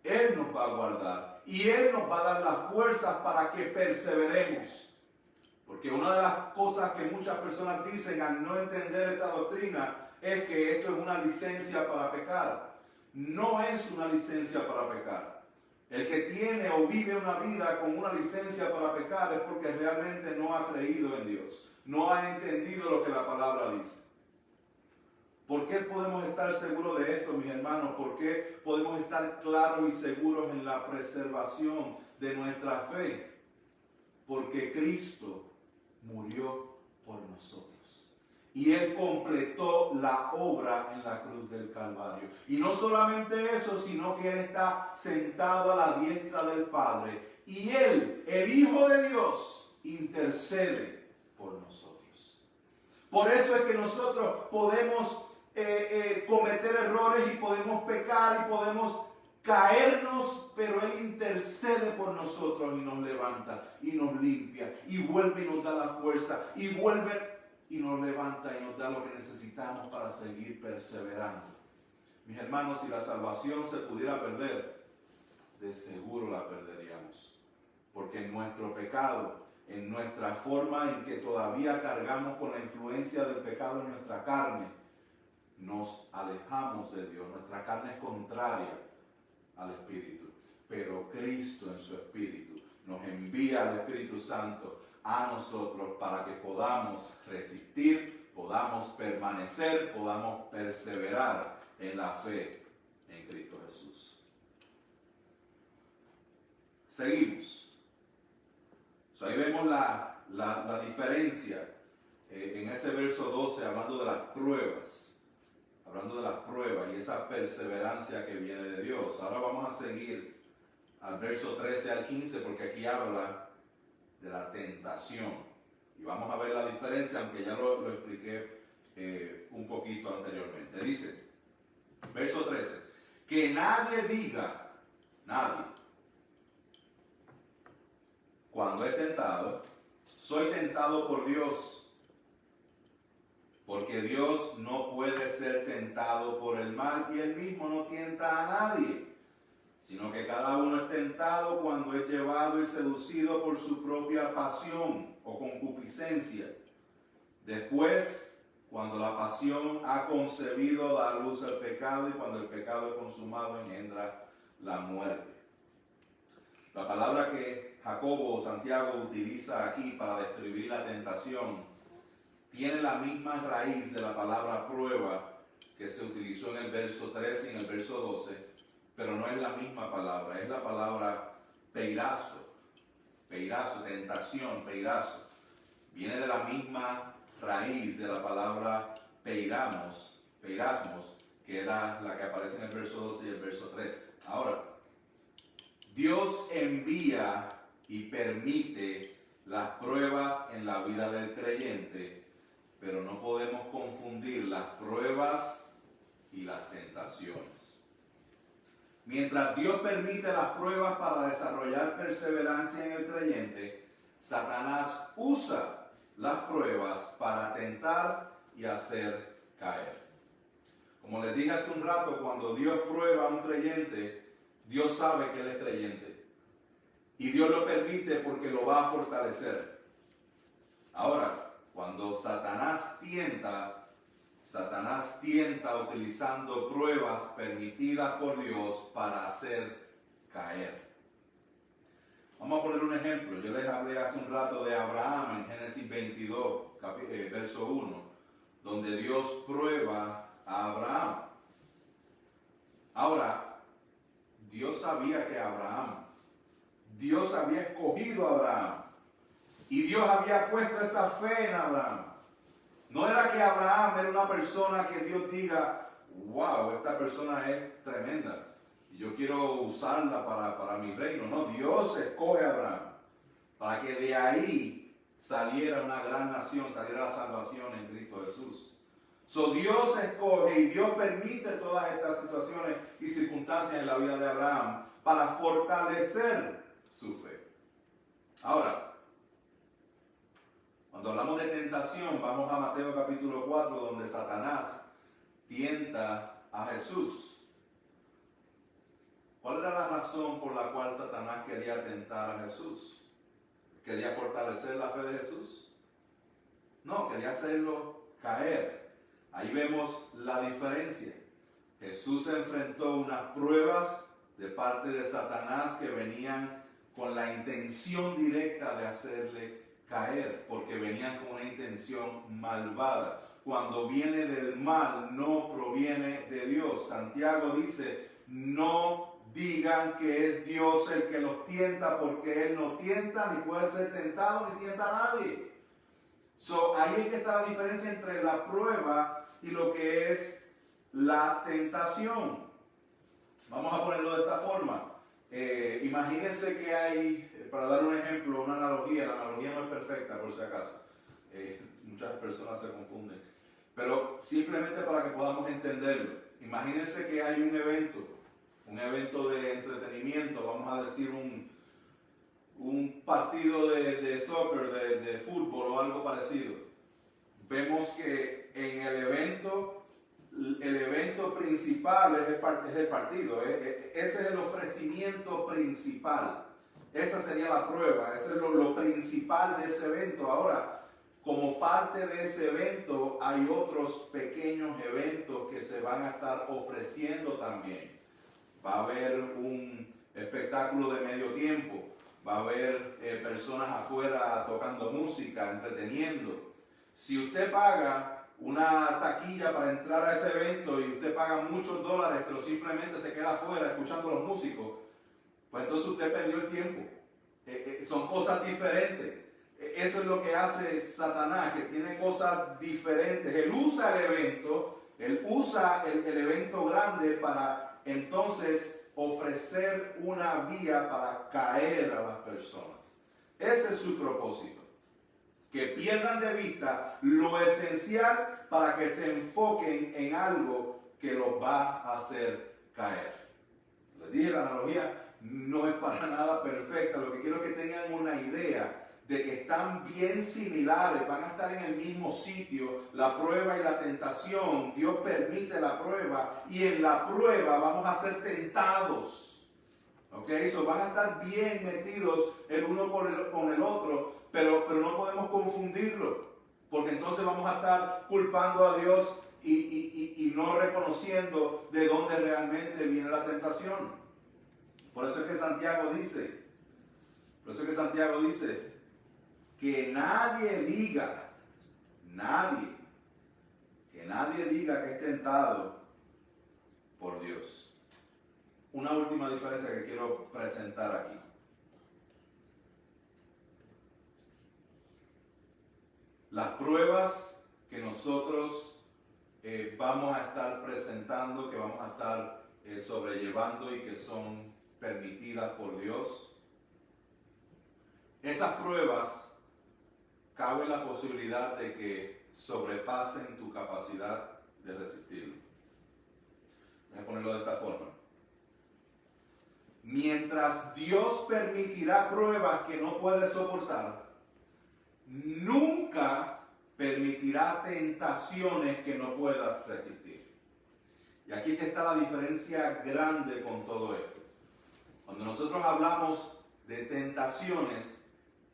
Él nos va a guardar y Él nos va a dar las fuerzas para que perseveremos. Porque una de las cosas que muchas personas dicen al no entender esta doctrina es que esto es una licencia para pecar. No es una licencia para pecar. El que tiene o vive una vida con una licencia para pecar es porque realmente no ha creído en Dios. No ha entendido lo que la palabra dice. ¿Por qué podemos estar seguros de esto, mis hermanos? ¿Por qué podemos estar claros y seguros en la preservación de nuestra fe? Porque Cristo murió por nosotros. Y Él completó la obra en la cruz del Calvario. Y no solamente eso, sino que Él está sentado a la diestra del Padre. Y Él, el Hijo de Dios, intercede por nosotros. Por eso es que nosotros podemos cometer errores y podemos pecar y podemos caernos, pero Él intercede por nosotros y nos levanta y nos limpia y vuelve y nos da la fuerza y vuelve y nos levanta y nos da lo que necesitamos para seguir perseverando. Mis hermanos, si la salvación se pudiera perder, de seguro la perderíamos, porque en nuestro pecado, en nuestra forma en que todavía cargamos con la influencia del pecado en nuestra carne, nos alejamos de Dios. Nuestra carne es contraria al Espíritu, pero Cristo en su Espíritu nos envía al Espíritu Santo a nosotros para que podamos resistir, podamos permanecer, podamos perseverar en la fe en Cristo Jesús. Seguimos. Ahí vemos la diferencia en ese verso 12, hablando de las pruebas. Hablando de las pruebas y esa perseverancia que viene de Dios. Ahora vamos a seguir al verso 13 al 15 porque aquí habla de la tentación. Y vamos a ver la diferencia, aunque ya lo expliqué un poquito anteriormente. Dice, verso 13, que nadie diga, nadie, cuando es tentado, soy tentado por Dios. Porque Dios no puede ser tentado por el mal y Él mismo no tienta a nadie, sino que cada uno es tentado cuando es llevado y seducido por su propia pasión o concupiscencia. Después, cuando la pasión ha concebido, da luz al pecado y cuando el pecado es consumado, engendra la muerte. La palabra que Jacobo o Santiago utiliza aquí para describir la tentación tiene la misma raíz de la palabra prueba que se utilizó en el verso 13 y en el verso 12, pero no es la misma palabra, es la palabra peirazo, tentación, peirazo. Viene de la misma raíz de la palabra peirasmos, que era la que aparece en el verso 12 y el verso 13. Ahora, Dios envía y permite las pruebas en la vida del creyente, pero no podemos confundir las pruebas y las tentaciones. Mientras Dios permite las pruebas para desarrollar perseverancia en el creyente, Satanás usa las pruebas para tentar y hacer caer. Como les dije hace un rato, cuando Dios prueba a un creyente, Dios sabe que él es creyente. Y Dios lo permite porque lo va a fortalecer. Ahora, cuando Satanás tienta utilizando pruebas permitidas por Dios para hacer caer. Vamos a poner un ejemplo. Yo les hablé hace un rato de Abraham en Génesis 22, verso 1, donde Dios prueba a Abraham. Ahora, Dios sabía que Dios había escogido a Abraham. Y Dios había puesto esa fe en Abraham. No era que Abraham era una persona que Dios diga, wow, esta persona es tremenda. y yo quiero usarla para mi reino. No, Dios escoge a Abraham para que de ahí saliera una gran nación, saliera la salvación en Cristo Jesús. So, Dios escoge y Dios permite todas estas situaciones y circunstancias en la vida de Abraham para fortalecer su fe. Ahora, cuando hablamos de tentación, vamos a Mateo capítulo 4, donde Satanás tienta a Jesús. ¿Cuál era la razón por la cual Satanás quería tentar a Jesús? ¿Quería fortalecer la fe de Jesús? No, quería hacerlo caer. Ahí vemos la diferencia. Jesús enfrentó unas pruebas de parte de Satanás que venían con la intención directa de hacerle caer, porque venían con una intención malvada. Cuando viene del mal, no proviene de Dios. Santiago dice, no digan que es Dios el que los tienta, porque Él no tienta, ni puede ser tentado, ni tienta a nadie. Ahí es que está la diferencia entre la prueba y lo que es la tentación. Vamos a ponerlo de esta forma. Imagínense que hay, para dar un ejemplo, una analogía. La analogía no es perfecta, por si acaso. Muchas personas se confunden. Pero simplemente para que podamos entenderlo. Imagínense que hay un evento de entretenimiento, vamos a decir un partido de soccer, de fútbol o algo parecido. Vemos que en el evento principal es el partido. Ese es el ofrecimiento principal. Esa sería la prueba. Ese es lo principal de ese evento. Ahora, como parte de ese evento, hay otros pequeños eventos que se van a estar ofreciendo también. Va a haber un espectáculo de medio tiempo. Va a haber personas afuera tocando música, entreteniendo. Si usted paga una taquilla para entrar a ese evento y usted paga muchos dólares, pero simplemente se queda afuera escuchando a los músicos, pues entonces usted perdió el tiempo. Son cosas diferentes. Eso es lo que hace Satanás, que tiene cosas diferentes. Él usa el evento grande para entonces ofrecer una vía para caer a las personas. Ese es su propósito. Que pierdan de vista lo esencial para que se enfoquen en algo que los va a hacer caer. Les dije, la analogía no es para nada perfecta. Lo que quiero es que tengan una idea de que están bien similares, van a estar en el mismo sitio, la prueba y la tentación. Dios permite la prueba y en la prueba vamos a ser tentados. ¿Ok? So van a estar bien metidos el uno con el otro, pero no podemos confundirlo, porque entonces vamos a estar culpando a Dios y no reconociendo de dónde realmente viene la tentación. Por eso es que Santiago dice que nadie diga que es tentado por Dios. Una última diferencia que quiero presentar aquí. Las pruebas que nosotros vamos a estar presentando, que vamos a estar sobrellevando y que son permitidas por Dios, esas pruebas cabe la posibilidad de que sobrepasen tu capacidad de resistirlo. Voy a ponerlo de esta forma. Mientras Dios permitirá pruebas que no puedes soportar, nunca permitirá tentaciones que no puedas resistir. Y aquí está la diferencia grande con todo esto. Cuando nosotros hablamos de tentaciones,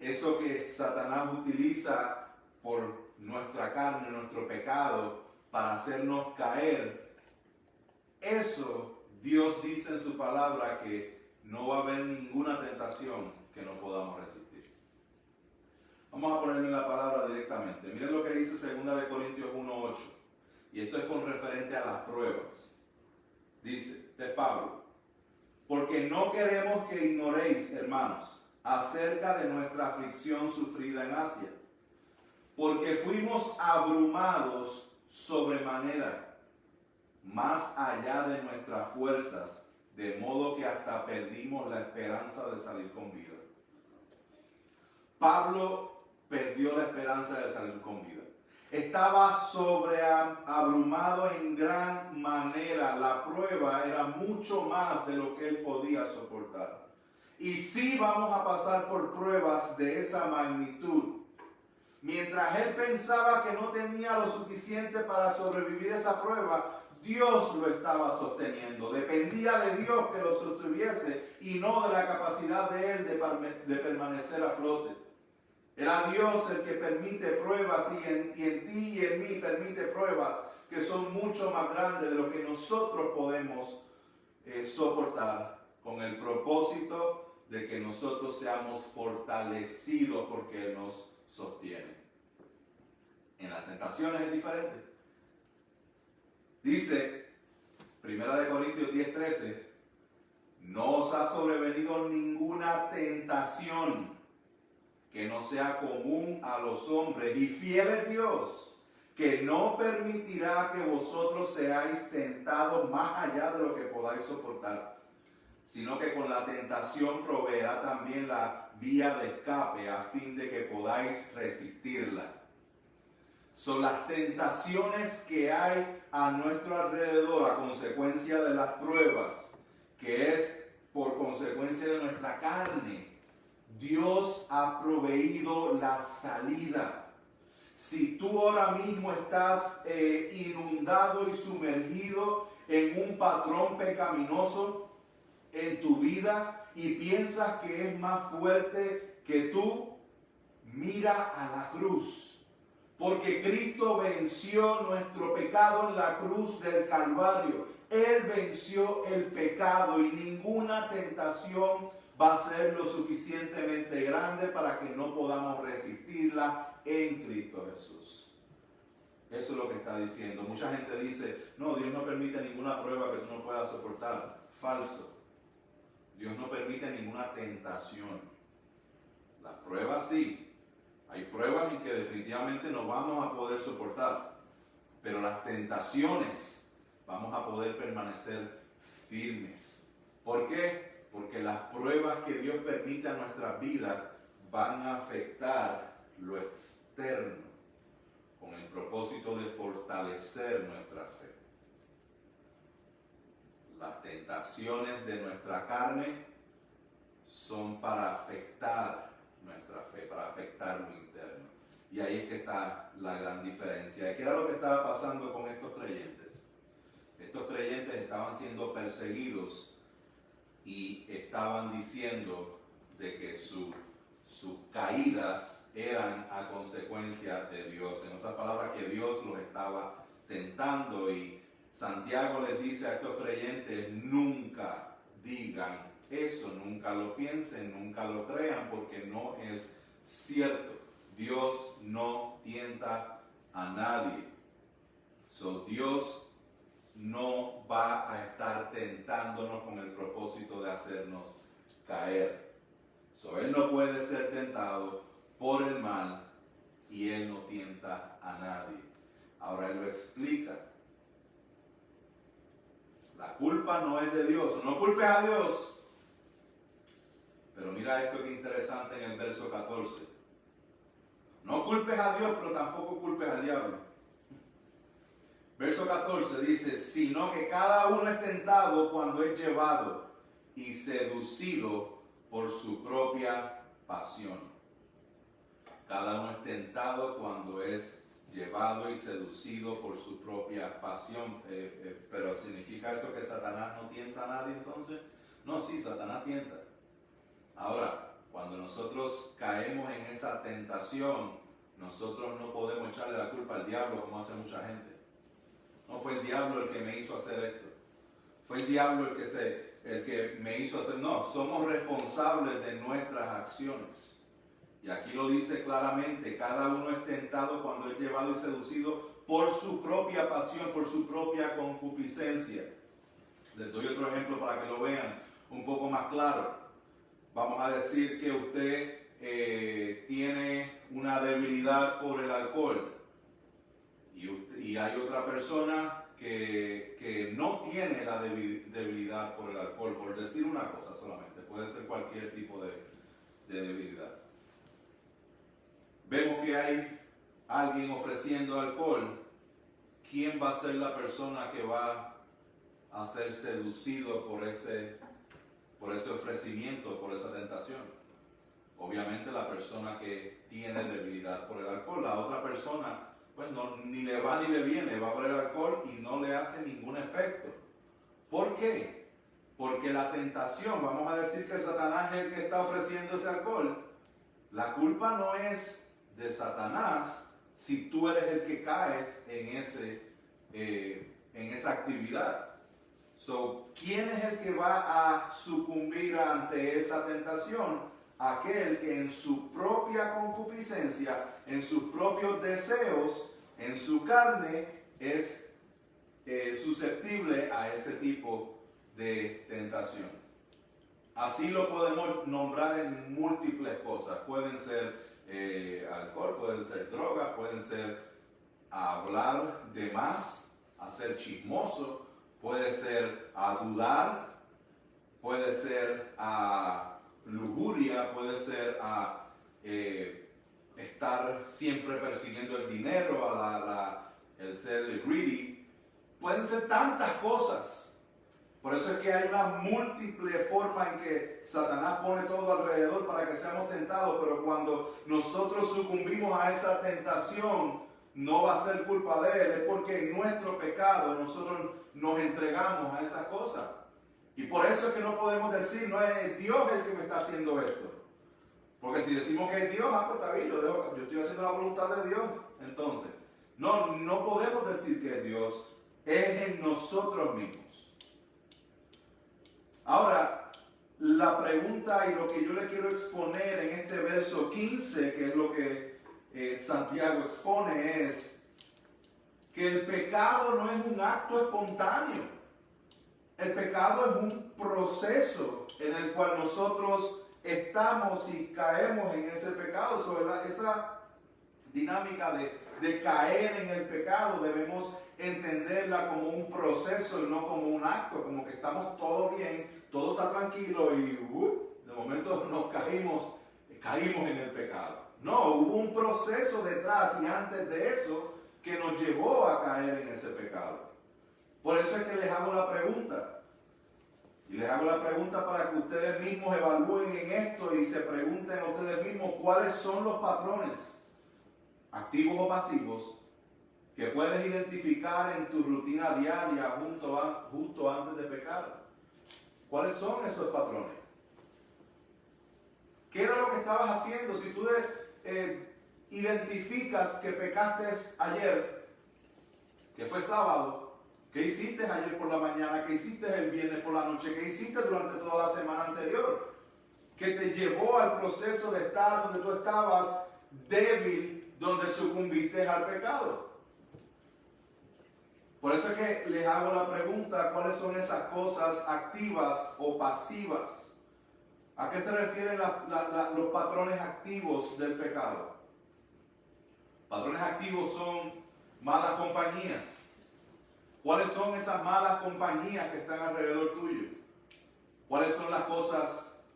eso que Satanás utiliza por nuestra carne, nuestro pecado, para hacernos caer, eso Dios dice en su palabra que no va a haber ninguna tentación que no podamos resistir. Vamos a ponerle la palabra directamente. Miren lo que dice 2 Corintios 1:8. Y esto es con referente a las pruebas. Dice, de Pablo: porque no queremos que ignoréis, hermanos, acerca de nuestra aflicción sufrida en Asia, porque fuimos abrumados sobremanera, más allá de nuestras fuerzas, de modo que hasta perdimos la esperanza de salir con vida. Pablo perdió la esperanza de salir con vida. Estaba sobreabrumado en gran manera. La prueba era mucho más de lo que él podía soportar. Y sí vamos a pasar por pruebas de esa magnitud. Mientras él pensaba que no tenía lo suficiente para sobrevivir esa prueba, Dios lo estaba sosteniendo. Dependía de Dios que lo sostuviese y no de la capacidad de él de permanecer a flote. Era Dios el que permite pruebas y en ti y en mí permite pruebas que son mucho más grandes de lo que nosotros podemos soportar, con el propósito de que nosotros seamos fortalecidos porque Él nos sostiene. En las tentaciones es diferente. Dice 1 Corintios 10:13, no os ha sobrevenido ninguna tentación que no sea común a los hombres, y fiel es Dios, que no permitirá que vosotros seáis tentados más allá de lo que podáis soportar, sino que con la tentación proveerá también la vía de escape a fin de que podáis resistirla. Son las tentaciones que hay a nuestro alrededor a consecuencia de las pruebas, que es por consecuencia de nuestra carne. Dios ha proveído la salida. Si tú ahora mismo estás inundado y sumergido en un patrón pecaminoso en tu vida y piensas que es más fuerte que tú, mira a la cruz. Porque Cristo venció nuestro pecado en la cruz del Calvario. Él venció el pecado y ninguna tentación va a ser lo suficientemente grande para que no podamos resistirla en Cristo Jesús. Eso es lo que está diciendo. Mucha gente dice, no, Dios no permite ninguna prueba que tú no puedas soportar. Falso. Dios no permite ninguna tentación. Las pruebas sí. Hay pruebas en que definitivamente no vamos a poder soportar. Pero las tentaciones vamos a poder permanecer firmes. ¿Por qué? Porque las pruebas que Dios permite a nuestras vidas van a afectar lo externo con el propósito de fortalecer nuestra fe. Las tentaciones de nuestra carne son para afectar nuestra fe, para afectar lo interno. Y ahí es que está la gran diferencia. ¿Qué era lo que estaba pasando con estos creyentes? Estos creyentes estaban siendo perseguidos y estaban diciendo de que sus caídas eran a consecuencia de Dios. En otras palabras, que Dios los estaba tentando. Y Santiago les dice a estos creyentes, nunca digan eso, nunca lo piensen, nunca lo crean, porque no es cierto. Dios no tienta a nadie. Dios no va a estar tentándonos con el propósito de hacernos caer. Él no puede ser tentado por el mal y Él no tienta a nadie. Ahora Él lo explica. La culpa no es de Dios. No culpes a Dios. Pero mira esto que interesante en el verso 14. No culpes a Dios, pero tampoco culpes al diablo. Verso 14 dice, sino que cada uno es tentado cuando es llevado y seducido por su propia pasión. Cada uno es tentado cuando es llevado y seducido por su propia pasión. Pero ¿significa eso que Satanás no tienta a nadie entonces? No, sí, Satanás tienta. Ahora, cuando nosotros caemos en esa tentación, nosotros no podemos echarle la culpa al diablo como hace mucha gente. No fue el diablo el que me hizo hacer esto. Fue el diablo el que me hizo hacer. No, somos responsables de nuestras acciones. Y aquí lo dice claramente, cada uno es tentado cuando es llevado y seducido por su propia pasión, por su propia concupiscencia. Les doy otro ejemplo para que lo vean un poco más claro. Vamos a decir que usted tiene una debilidad por el alcohol y hay otra persona que no tiene la debilidad por el alcohol, por decir una cosa solamente, puede ser cualquier tipo de debilidad. Vemos que hay alguien ofreciendo alcohol. ¿Quién va a ser la persona que va a ser seducido por ese ofrecimiento, por esa tentación? Obviamente la persona que tiene debilidad por el alcohol. La otra persona, pues ni le va ni le viene, va por el alcohol y no le hace ningún efecto. ¿Por qué? Porque la tentación, vamos a decir que Satanás es el que está ofreciendo ese alcohol. La culpa no es de Satanás si tú eres el que caes en esa actividad. ¿Quién es el que va a sucumbir ante esa tentación? Aquel que en su propia concupiscencia, en sus propios deseos, en su carne, es susceptible a ese tipo de tentación. Así lo podemos nombrar en múltiples cosas. Pueden ser alcohol, pueden ser drogas, pueden ser hablar de más, hacer chismoso, puede ser a dudar, puede ser a lujuria, puede ser a estar siempre persiguiendo el dinero, el ser greedy. Pueden ser tantas cosas. Por eso es que hay una múltiple forma en que Satanás pone todo alrededor para que seamos tentados, pero cuando nosotros sucumbimos a esa tentación, no va a ser culpa de él, es porque en nuestro pecado nosotros nos entregamos a esas cosas. Y por eso es que no podemos decir, no es Dios el que me está haciendo esto. Porque si decimos que es Dios, pues está bien, yo estoy haciendo la voluntad de Dios. Entonces, no podemos decir que es Dios, es en nosotros mismos. Ahora, la pregunta y lo que yo le quiero exponer en este verso 15, que es lo que Santiago expone, es que el pecado no es un acto espontáneo. El pecado es un proceso en el cual nosotros estamos y caemos en ese pecado. Sobre esa dinámica de caer en el pecado debemos entenderla como un proceso y no como un acto, como que estamos todo bien, todo está tranquilo y de momento nos caímos en el pecado. No, hubo un proceso detrás y antes de eso que nos llevó a caer en ese pecado. Por eso es que les hago la pregunta. Y les hago la pregunta para que ustedes mismos evalúen en esto y se pregunten a ustedes mismos cuáles son los patrones, activos o pasivos, que puedes identificar en tu rutina diaria justo antes de pecar. ¿Cuáles son esos patrones? ¿Qué era lo que estabas haciendo? Si tú identificas que pecaste ayer, que fue sábado, ¿qué hiciste ayer por la mañana? ¿Qué hiciste el viernes por la noche? ¿Qué hiciste durante toda la semana anterior? ¿Qué te llevó al proceso de estar donde tú estabas débil, donde sucumbiste al pecado? Por eso es que les hago la pregunta, ¿cuáles son esas cosas activas o pasivas? ¿A qué se refieren los patrones activos del pecado? Patrones activos son malas compañías. ¿Cuáles son esas malas compañías que están alrededor tuyo? ¿Cuáles son las cosas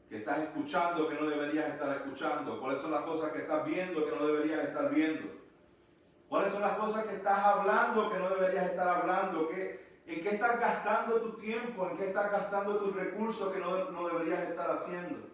que estás escuchando que no deberías estar escuchando? ¿Cuáles son las cosas que estás viendo que no deberías estar viendo? ¿Cuáles son las cosas que estás hablando que no deberías estar hablando? ¿En qué estás gastando tu tiempo? ¿En qué estás gastando tus recursos que no deberías estar haciendo?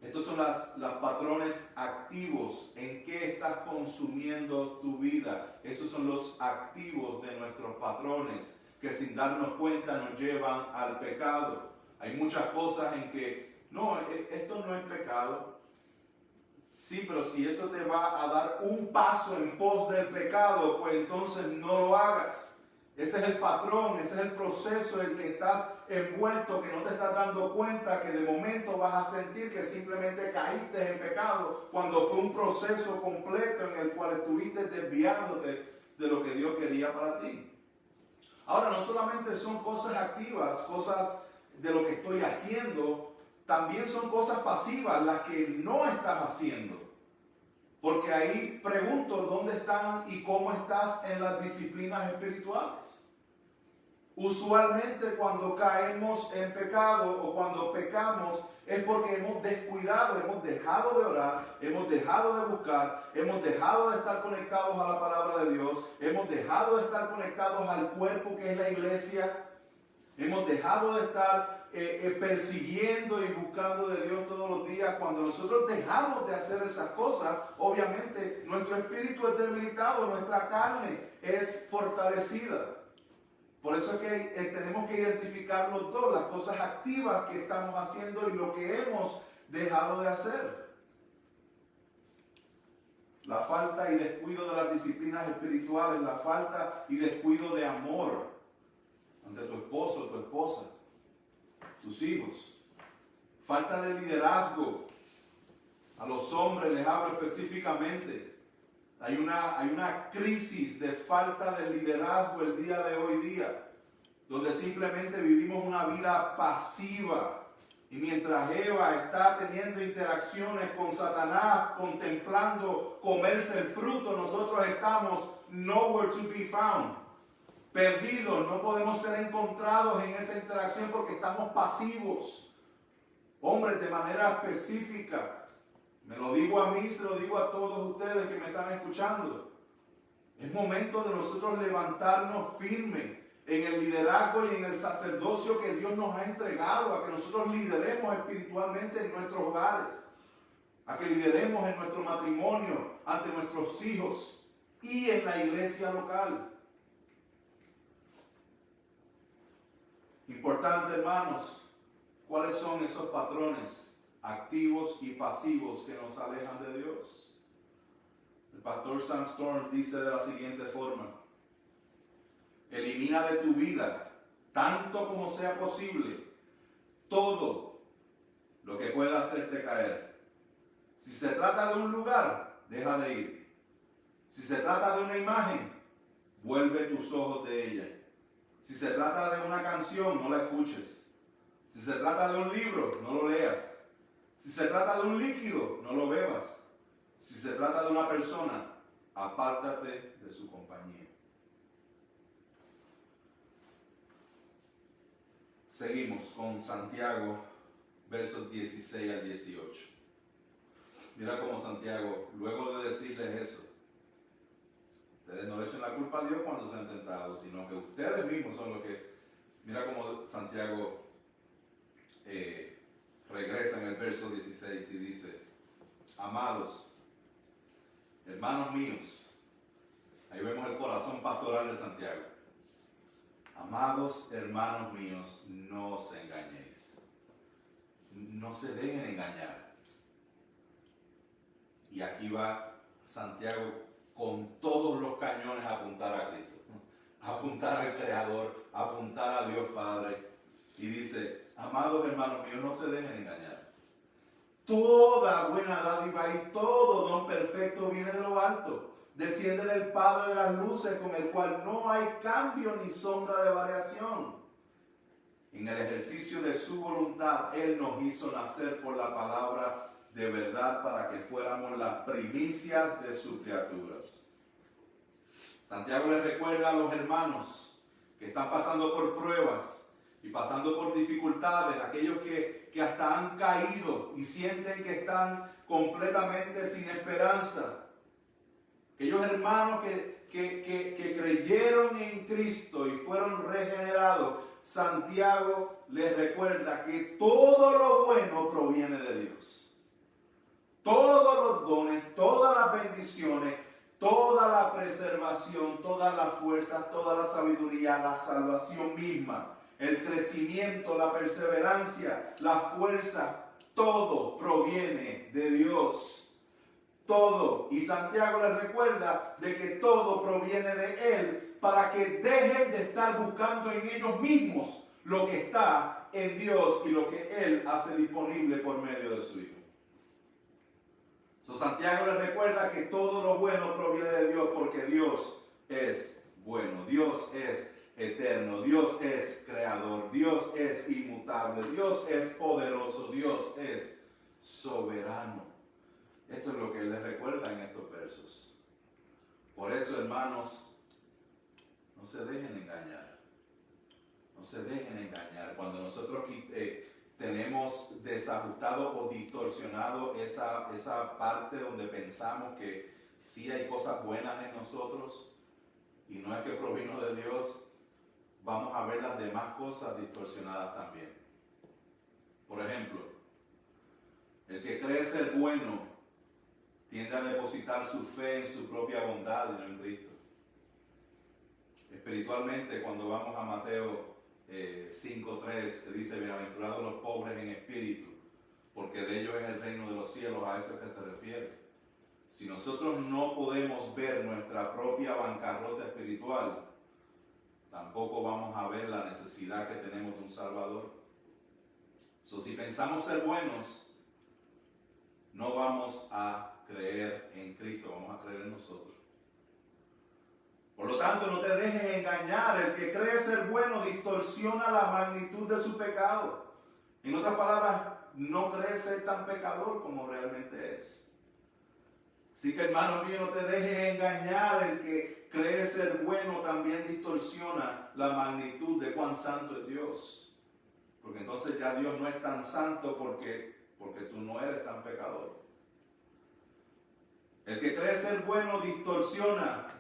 Estos son los patrones activos. ¿En qué estás consumiendo tu vida? Esos son los activos de nuestros patrones que sin darnos cuenta nos llevan al pecado. Hay muchas cosas en que, no, esto no es pecado. Sí, pero si eso te va a dar un paso en pos del pecado, pues entonces no lo hagas. Ese es el patrón, ese es el proceso en el que estás envuelto, que no te estás dando cuenta, que de momento vas a sentir que simplemente caíste en pecado, cuando fue un proceso completo en el cual estuviste desviándote de lo que Dios quería para ti. Ahora, no solamente son cosas activas, cosas de lo que estoy haciendo, también son cosas pasivas las que no estás haciendo. Porque ahí pregunto dónde están y cómo estás en las disciplinas espirituales. Usualmente cuando caemos en pecado o cuando pecamos es porque hemos descuidado, hemos dejado de orar, hemos dejado de buscar, hemos dejado de estar conectados a la palabra de Dios, hemos dejado de estar conectados al cuerpo que es la iglesia, hemos dejado de estar persiguiendo y buscando de Dios todos los días. Cuando nosotros dejamos de hacer esas cosas, obviamente nuestro espíritu es debilitado, nuestra carne es fortalecida. Por eso es que tenemos que identificar los dos, las cosas activas que estamos haciendo y lo que hemos dejado de hacer. La falta y descuido de las disciplinas espirituales, la falta y descuido de amor ante tu esposo, tu esposa, tus hijos. Falta de liderazgo. A los hombres les hablo específicamente. Hay una crisis de falta de liderazgo el día de hoy día, donde simplemente vivimos una vida pasiva. Y mientras Eva está teniendo interacciones con Satanás, contemplando comerse el fruto, nosotros estamos nowhere to be found, perdidos, no podemos ser encontrados en esa interacción porque estamos pasivos. Hombres, de manera específica, me lo digo a mí, se lo digo a todos ustedes que me están escuchando. Es momento de nosotros levantarnos firmes en el liderazgo y en el sacerdocio que Dios nos ha entregado, a que nosotros lideremos espiritualmente en nuestros hogares, a que lideremos en nuestro matrimonio, ante nuestros hijos y en la iglesia local. Importante, hermanos, ¿cuáles son esos patrones activos y pasivos que nos alejan de Dios? El pastor Sam Storms dice de la siguiente forma: elimina de tu vida, tanto como sea posible, todo lo que pueda hacerte caer. Si se trata de un lugar, deja de ir. Si se trata de una imagen, vuelve tus ojos de ella. Si se trata de una canción, no la escuches. Si se trata de un libro, no lo leas. Si se trata de un líquido, no lo bebas. Si se trata de una persona, apártate de su compañía. Seguimos con Santiago, versos 16 al 18. Mira cómo Santiago, luego de decirles eso, ustedes no le echen la culpa a Dios cuando sean tentados, sino que ustedes mismos son los que... Mira cómo Santiago regresa en el verso 16 y dice: amados, hermanos míos, ahí vemos el corazón pastoral de Santiago. Amados hermanos míos, no os engañéis. No se dejen engañar. Y aquí va Santiago con todos los cañones a apuntar a Cristo, a apuntar al Creador, a apuntar a Dios Padre. Y dice: amados hermanos míos, no se dejen engañar. Toda buena dádiva y todo don perfecto viene de lo alto. Desciende del Padre de las luces, con el cual no hay cambio ni sombra de variación. En el ejercicio de su voluntad, Él nos hizo nacer por la palabra de verdad para que fuéramos las primicias de sus criaturas. Santiago les recuerda a los hermanos que están pasando por pruebas y pasando por dificultades, aquellos que hasta han caído y sienten que están completamente sin esperanza. Aquellos hermanos que creyeron en Cristo y fueron regenerados, Santiago les recuerda que todo lo bueno proviene de Dios. Todos los dones, todas las bendiciones, toda la preservación, todas las fuerzas, toda la sabiduría, la salvación misma, el crecimiento, la perseverancia, la fuerza, todo proviene de Dios. Todo. Y Santiago les recuerda de que todo proviene de Él, para que dejen de estar buscando en ellos mismos lo que está en Dios y lo que Él hace disponible por medio de su Hijo. Santiago les recuerda que todo lo bueno proviene de Dios, porque Dios es bueno, Dios es eterno, Dios es creador, Dios es inmutable, Dios es poderoso, Dios es soberano. Esto es lo que Él les recuerda en estos versos. Por eso, hermanos, no se dejen engañar. No se dejen engañar. Cuando nosotros tenemos desajustado o distorsionado esa parte donde pensamos que sí hay cosas buenas en nosotros y no es que provino de Dios, vamos a ver las demás cosas distorsionadas también. Por ejemplo, el que cree ser bueno tiende a depositar su fe en su propia bondad y no en Cristo. Espiritualmente, cuando vamos a Mateo 5:3, que dice: bienaventurados los pobres en espíritu, porque de ellos es el reino de los cielos. A eso es que se refiere. Si nosotros no podemos ver nuestra propia bancarrota espiritual, tampoco vamos a ver la necesidad que tenemos de un Salvador. Si pensamos ser buenos, no vamos a creer en Cristo, vamos a creer en nosotros. Por lo tanto, no te dejes engañar. El que cree ser bueno distorsiona la magnitud de su pecado. En otras palabras, no cree ser tan pecador como realmente es. Así que, hermano mío, no te dejes engañar. El que cree ser bueno también distorsiona la magnitud de cuán santo es Dios. Porque entonces ya Dios no es tan santo porque tú no eres tan pecador. El que cree ser bueno distorsiona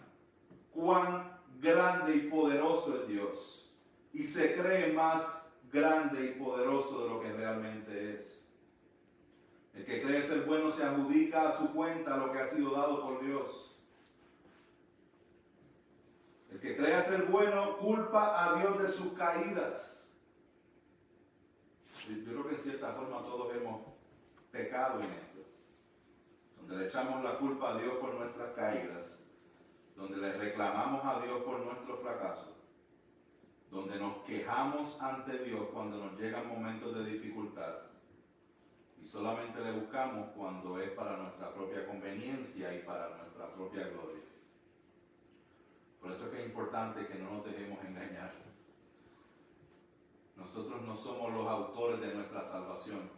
cuán grande y poderoso es Dios y se cree más grande y poderoso de lo que realmente es. El que cree ser bueno se adjudica a su cuenta lo que ha sido dado por Dios. El que cree ser bueno culpa a Dios de sus caídas. Yo creo que en cierta forma todos hemos pecado en esto, donde le echamos la culpa a Dios por nuestras caídas, donde le reclamamos a Dios por nuestro fracaso, donde nos quejamos ante Dios cuando nos llegan momentos de dificultad y solamente le buscamos cuando es para nuestra propia conveniencia y para nuestra propia gloria. Por eso es que es importante que no nos dejemos engañar. Nosotros no somos los autores de nuestra salvación.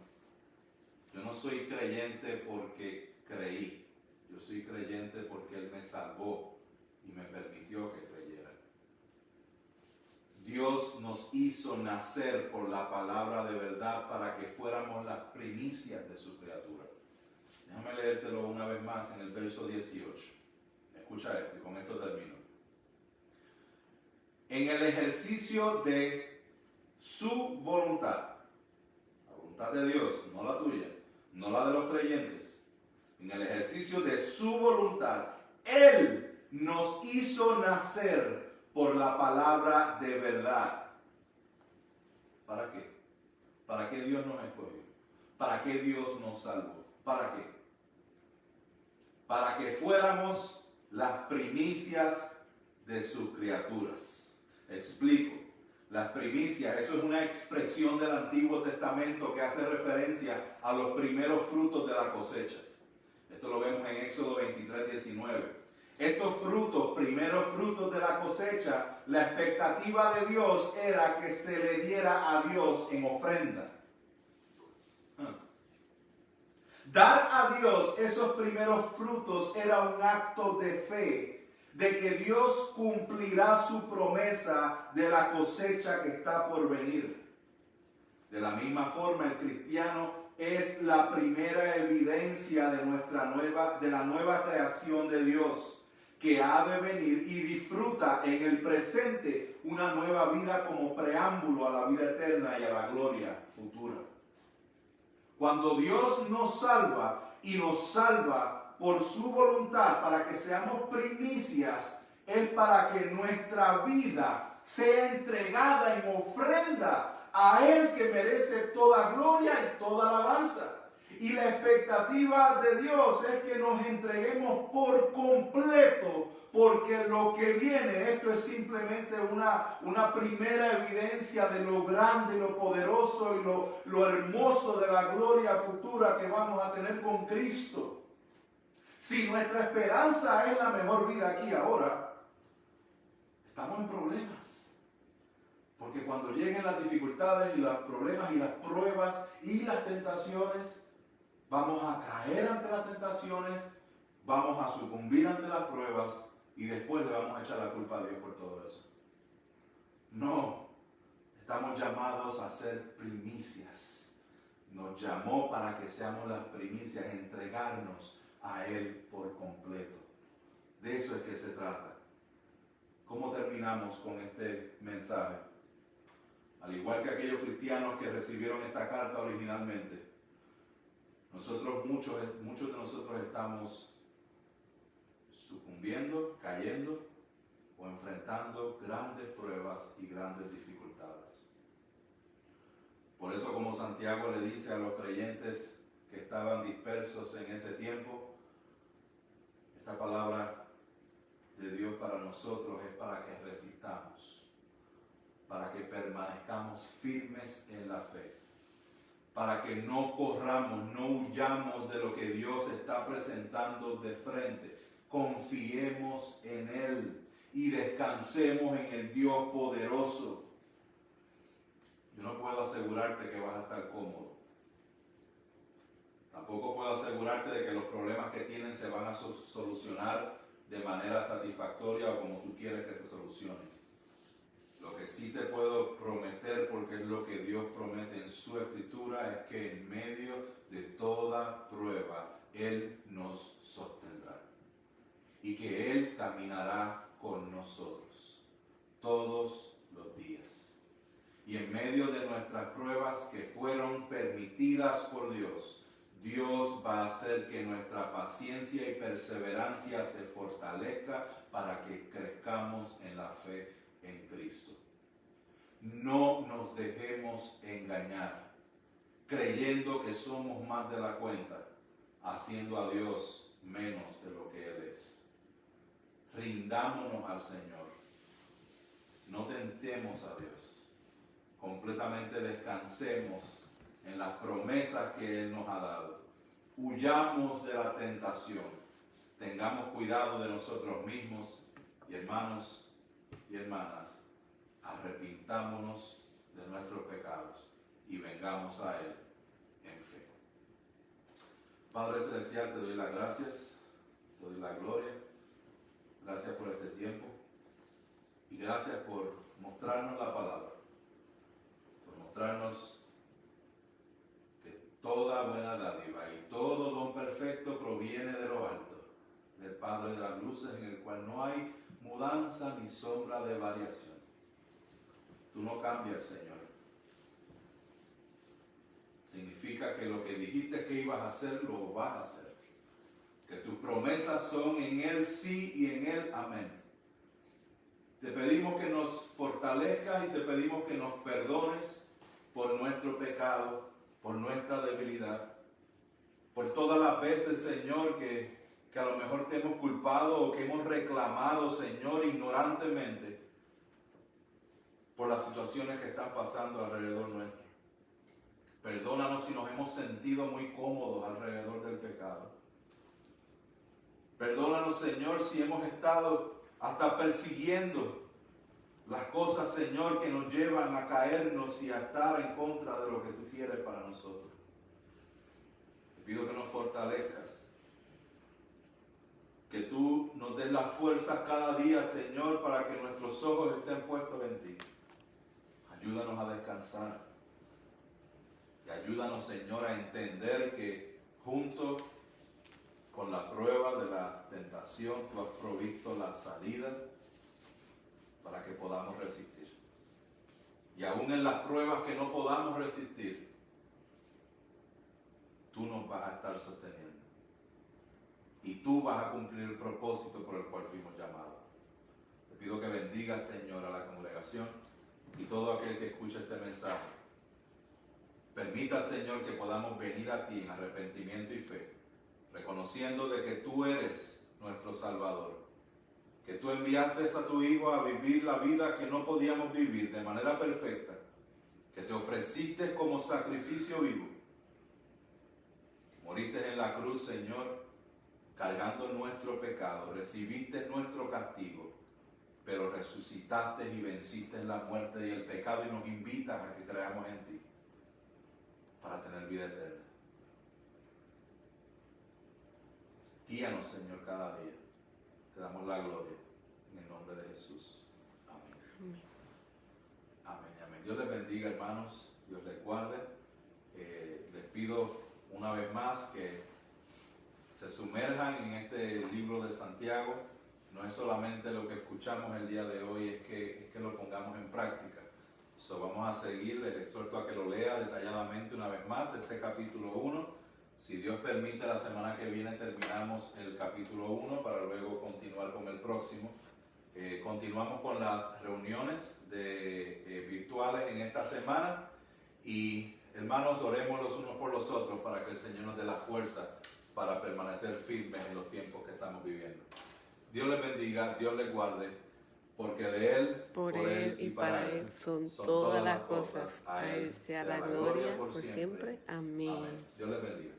Yo no soy creyente porque creí. Yo soy creyente porque Él me salvó y me permitió que creyera. Dios nos hizo nacer por la palabra de verdad para que fuéramos las primicias de su criatura. Déjame leértelo una vez más en el verso 18. Escucha esto y con esto termino. En el ejercicio de su voluntad, la voluntad de Dios, no la tuya, no la de los creyentes, en el ejercicio de su voluntad, Él nos hizo nacer por la palabra de verdad. ¿Para qué? ¿Para qué Dios nos escogió? ¿Para qué Dios nos salvó? ¿Para qué? Para que fuéramos las primicias de sus criaturas. Explico. Las primicias, eso es una expresión del Antiguo Testamento que hace referencia a los primeros frutos de la cosecha. Esto lo vemos en Éxodo 23:19. Estos frutos, primeros frutos de la cosecha, la expectativa de Dios era que se le diera a Dios en ofrenda. Dar a Dios esos primeros frutos era un acto de fe, de que Dios cumplirá su promesa de la cosecha que está por venir. De la misma forma, el cristiano es la primera evidencia de la nueva creación de Dios, que ha de venir y disfruta en el presente una nueva vida como preámbulo a la vida eterna y a la gloria futura. Cuando Dios nos salva y nos salva por su voluntad para que seamos primicias, es para que nuestra vida sea entregada en ofrenda a Él que merece toda gloria y toda alabanza. Y la expectativa de Dios es que nos entreguemos por completo, porque lo que viene, esto es simplemente una primera evidencia de lo grande y lo poderoso y lo hermoso de la gloria futura que vamos a tener con Cristo. Si nuestra esperanza es la mejor vida aquí ahora, estamos en problemas. Porque cuando lleguen las dificultades y los problemas y las pruebas y las tentaciones, vamos a caer ante las tentaciones, vamos a sucumbir ante las pruebas y después le vamos a echar la culpa a Dios por todo eso. No, estamos llamados a ser primicias. Nos llamó para que seamos las primicias, entregarnos a Él por completo. De eso es que se trata. ¿Cómo terminamos con este mensaje? Al igual que aquellos cristianos que recibieron esta carta originalmente, muchos de nosotros estamos sucumbiendo, cayendo o enfrentando grandes pruebas y grandes dificultades. Por eso, como Santiago le dice a los creyentes que estaban dispersos en ese tiempo, esta palabra de Dios para nosotros es para que resistamos, para que permanezcamos firmes en la fe, para que no corramos, no huyamos de lo que Dios está presentando de frente. Confiemos en Él y descansemos en el Dios poderoso. Yo no puedo asegurarte que vas a estar cómodo. Tampoco puedo asegurarte de que los problemas que tienes se van a solucionar de manera satisfactoria o como tú quieres que se solucionen. Lo que sí te puedo prometer, porque es lo que Dios promete en su Escritura, es que en medio de toda prueba Él nos sostendrá y que Él caminará con nosotros todos los días. Y en medio de nuestras pruebas que fueron permitidas por Dios, Dios va a hacer que nuestra paciencia y perseverancia se fortalezca para que crezcamos en la fe en Cristo. No nos dejemos engañar, creyendo que somos más de la cuenta, haciendo a Dios menos de lo que Él es. Rindámonos al Señor. No tentemos a Dios. Completamente descansemos en las promesas que Él nos ha dado. Huyamos de la tentación. Tengamos cuidado de nosotros mismos y hermanos y hermanas. Arrepintámonos de nuestros pecados y vengamos a Él en fe. Padre Celestial, te doy las gracias, te doy la gloria. Gracias por este tiempo y gracias por mostrarnos la palabra, por mostrarnos que toda buena dádiva y todo don perfecto proviene de lo alto, del Padre de las luces, en el cual no hay mudanza ni sombra de variación. Tú no cambias, Señor. Significa que lo que dijiste que ibas a hacer, lo vas a hacer. Que tus promesas son en Él sí y en Él amén. Te pedimos que nos fortalezcas y te pedimos que nos perdones por nuestro pecado, por nuestra debilidad, por todas las veces, Señor, que a lo mejor te hemos culpado o que hemos reclamado, Señor, ignorantemente por las situaciones que están pasando alrededor nuestro. Perdónanos si nos hemos sentido muy cómodos alrededor del pecado. Perdónanos, Señor, si hemos estado hasta persiguiendo las cosas, Señor, que nos llevan a caernos y a estar en contra de lo que tú quieres para nosotros. Te pido que nos fortalezcas, que tú nos des las fuerzas cada día, Señor, para que nuestros ojos estén puestos en ti. Ayúdanos a descansar y ayúdanos, Señor, a entender que junto con la prueba de la tentación, tú has provisto la salida para que podamos resistir. Y aún en las pruebas que no podamos resistir, tú nos vas a estar sosteniendo. Y tú vas a cumplir el propósito por el cual fuimos llamados. Te pido que bendigas, Señor, a la congregación y todo aquel que escuche este mensaje. Permita, Señor, que podamos venir a ti en arrepentimiento y fe, reconociendo de que tú eres nuestro Salvador, que tú enviaste a tu Hijo a vivir la vida que no podíamos vivir de manera perfecta, que te ofreciste como sacrificio vivo, moriste en la cruz, Señor, cargando nuestro pecado, recibiste nuestro castigo, pero resucitaste y venciste la muerte y el pecado y nos invitas a que creamos en ti para tener vida eterna. Guíanos, Señor, cada día. Te damos la gloria en el nombre de Jesús. Amén. Amén. Amén, amén. Dios les bendiga, hermanos. Dios les guarde. Les pido una vez más que se sumerjan en este libro de Santiago. No es solamente lo que escuchamos el día de hoy, es que lo pongamos en práctica. Vamos a seguir, les exhorto a que lo lea detalladamente una vez más, este capítulo 1. Si Dios permite, la semana que viene terminamos el capítulo 1 para luego continuar con el próximo. Continuamos con las reuniones virtuales en esta semana y hermanos, oremos los unos por los otros para que el Señor nos dé la fuerza para permanecer firmes en los tiempos que estamos viviendo. Dios les bendiga, Dios les guarde, porque de Él, Por Él y para Él son todas las cosas. A Él sea la gloria por siempre. Amén. Amén. Dios les bendiga.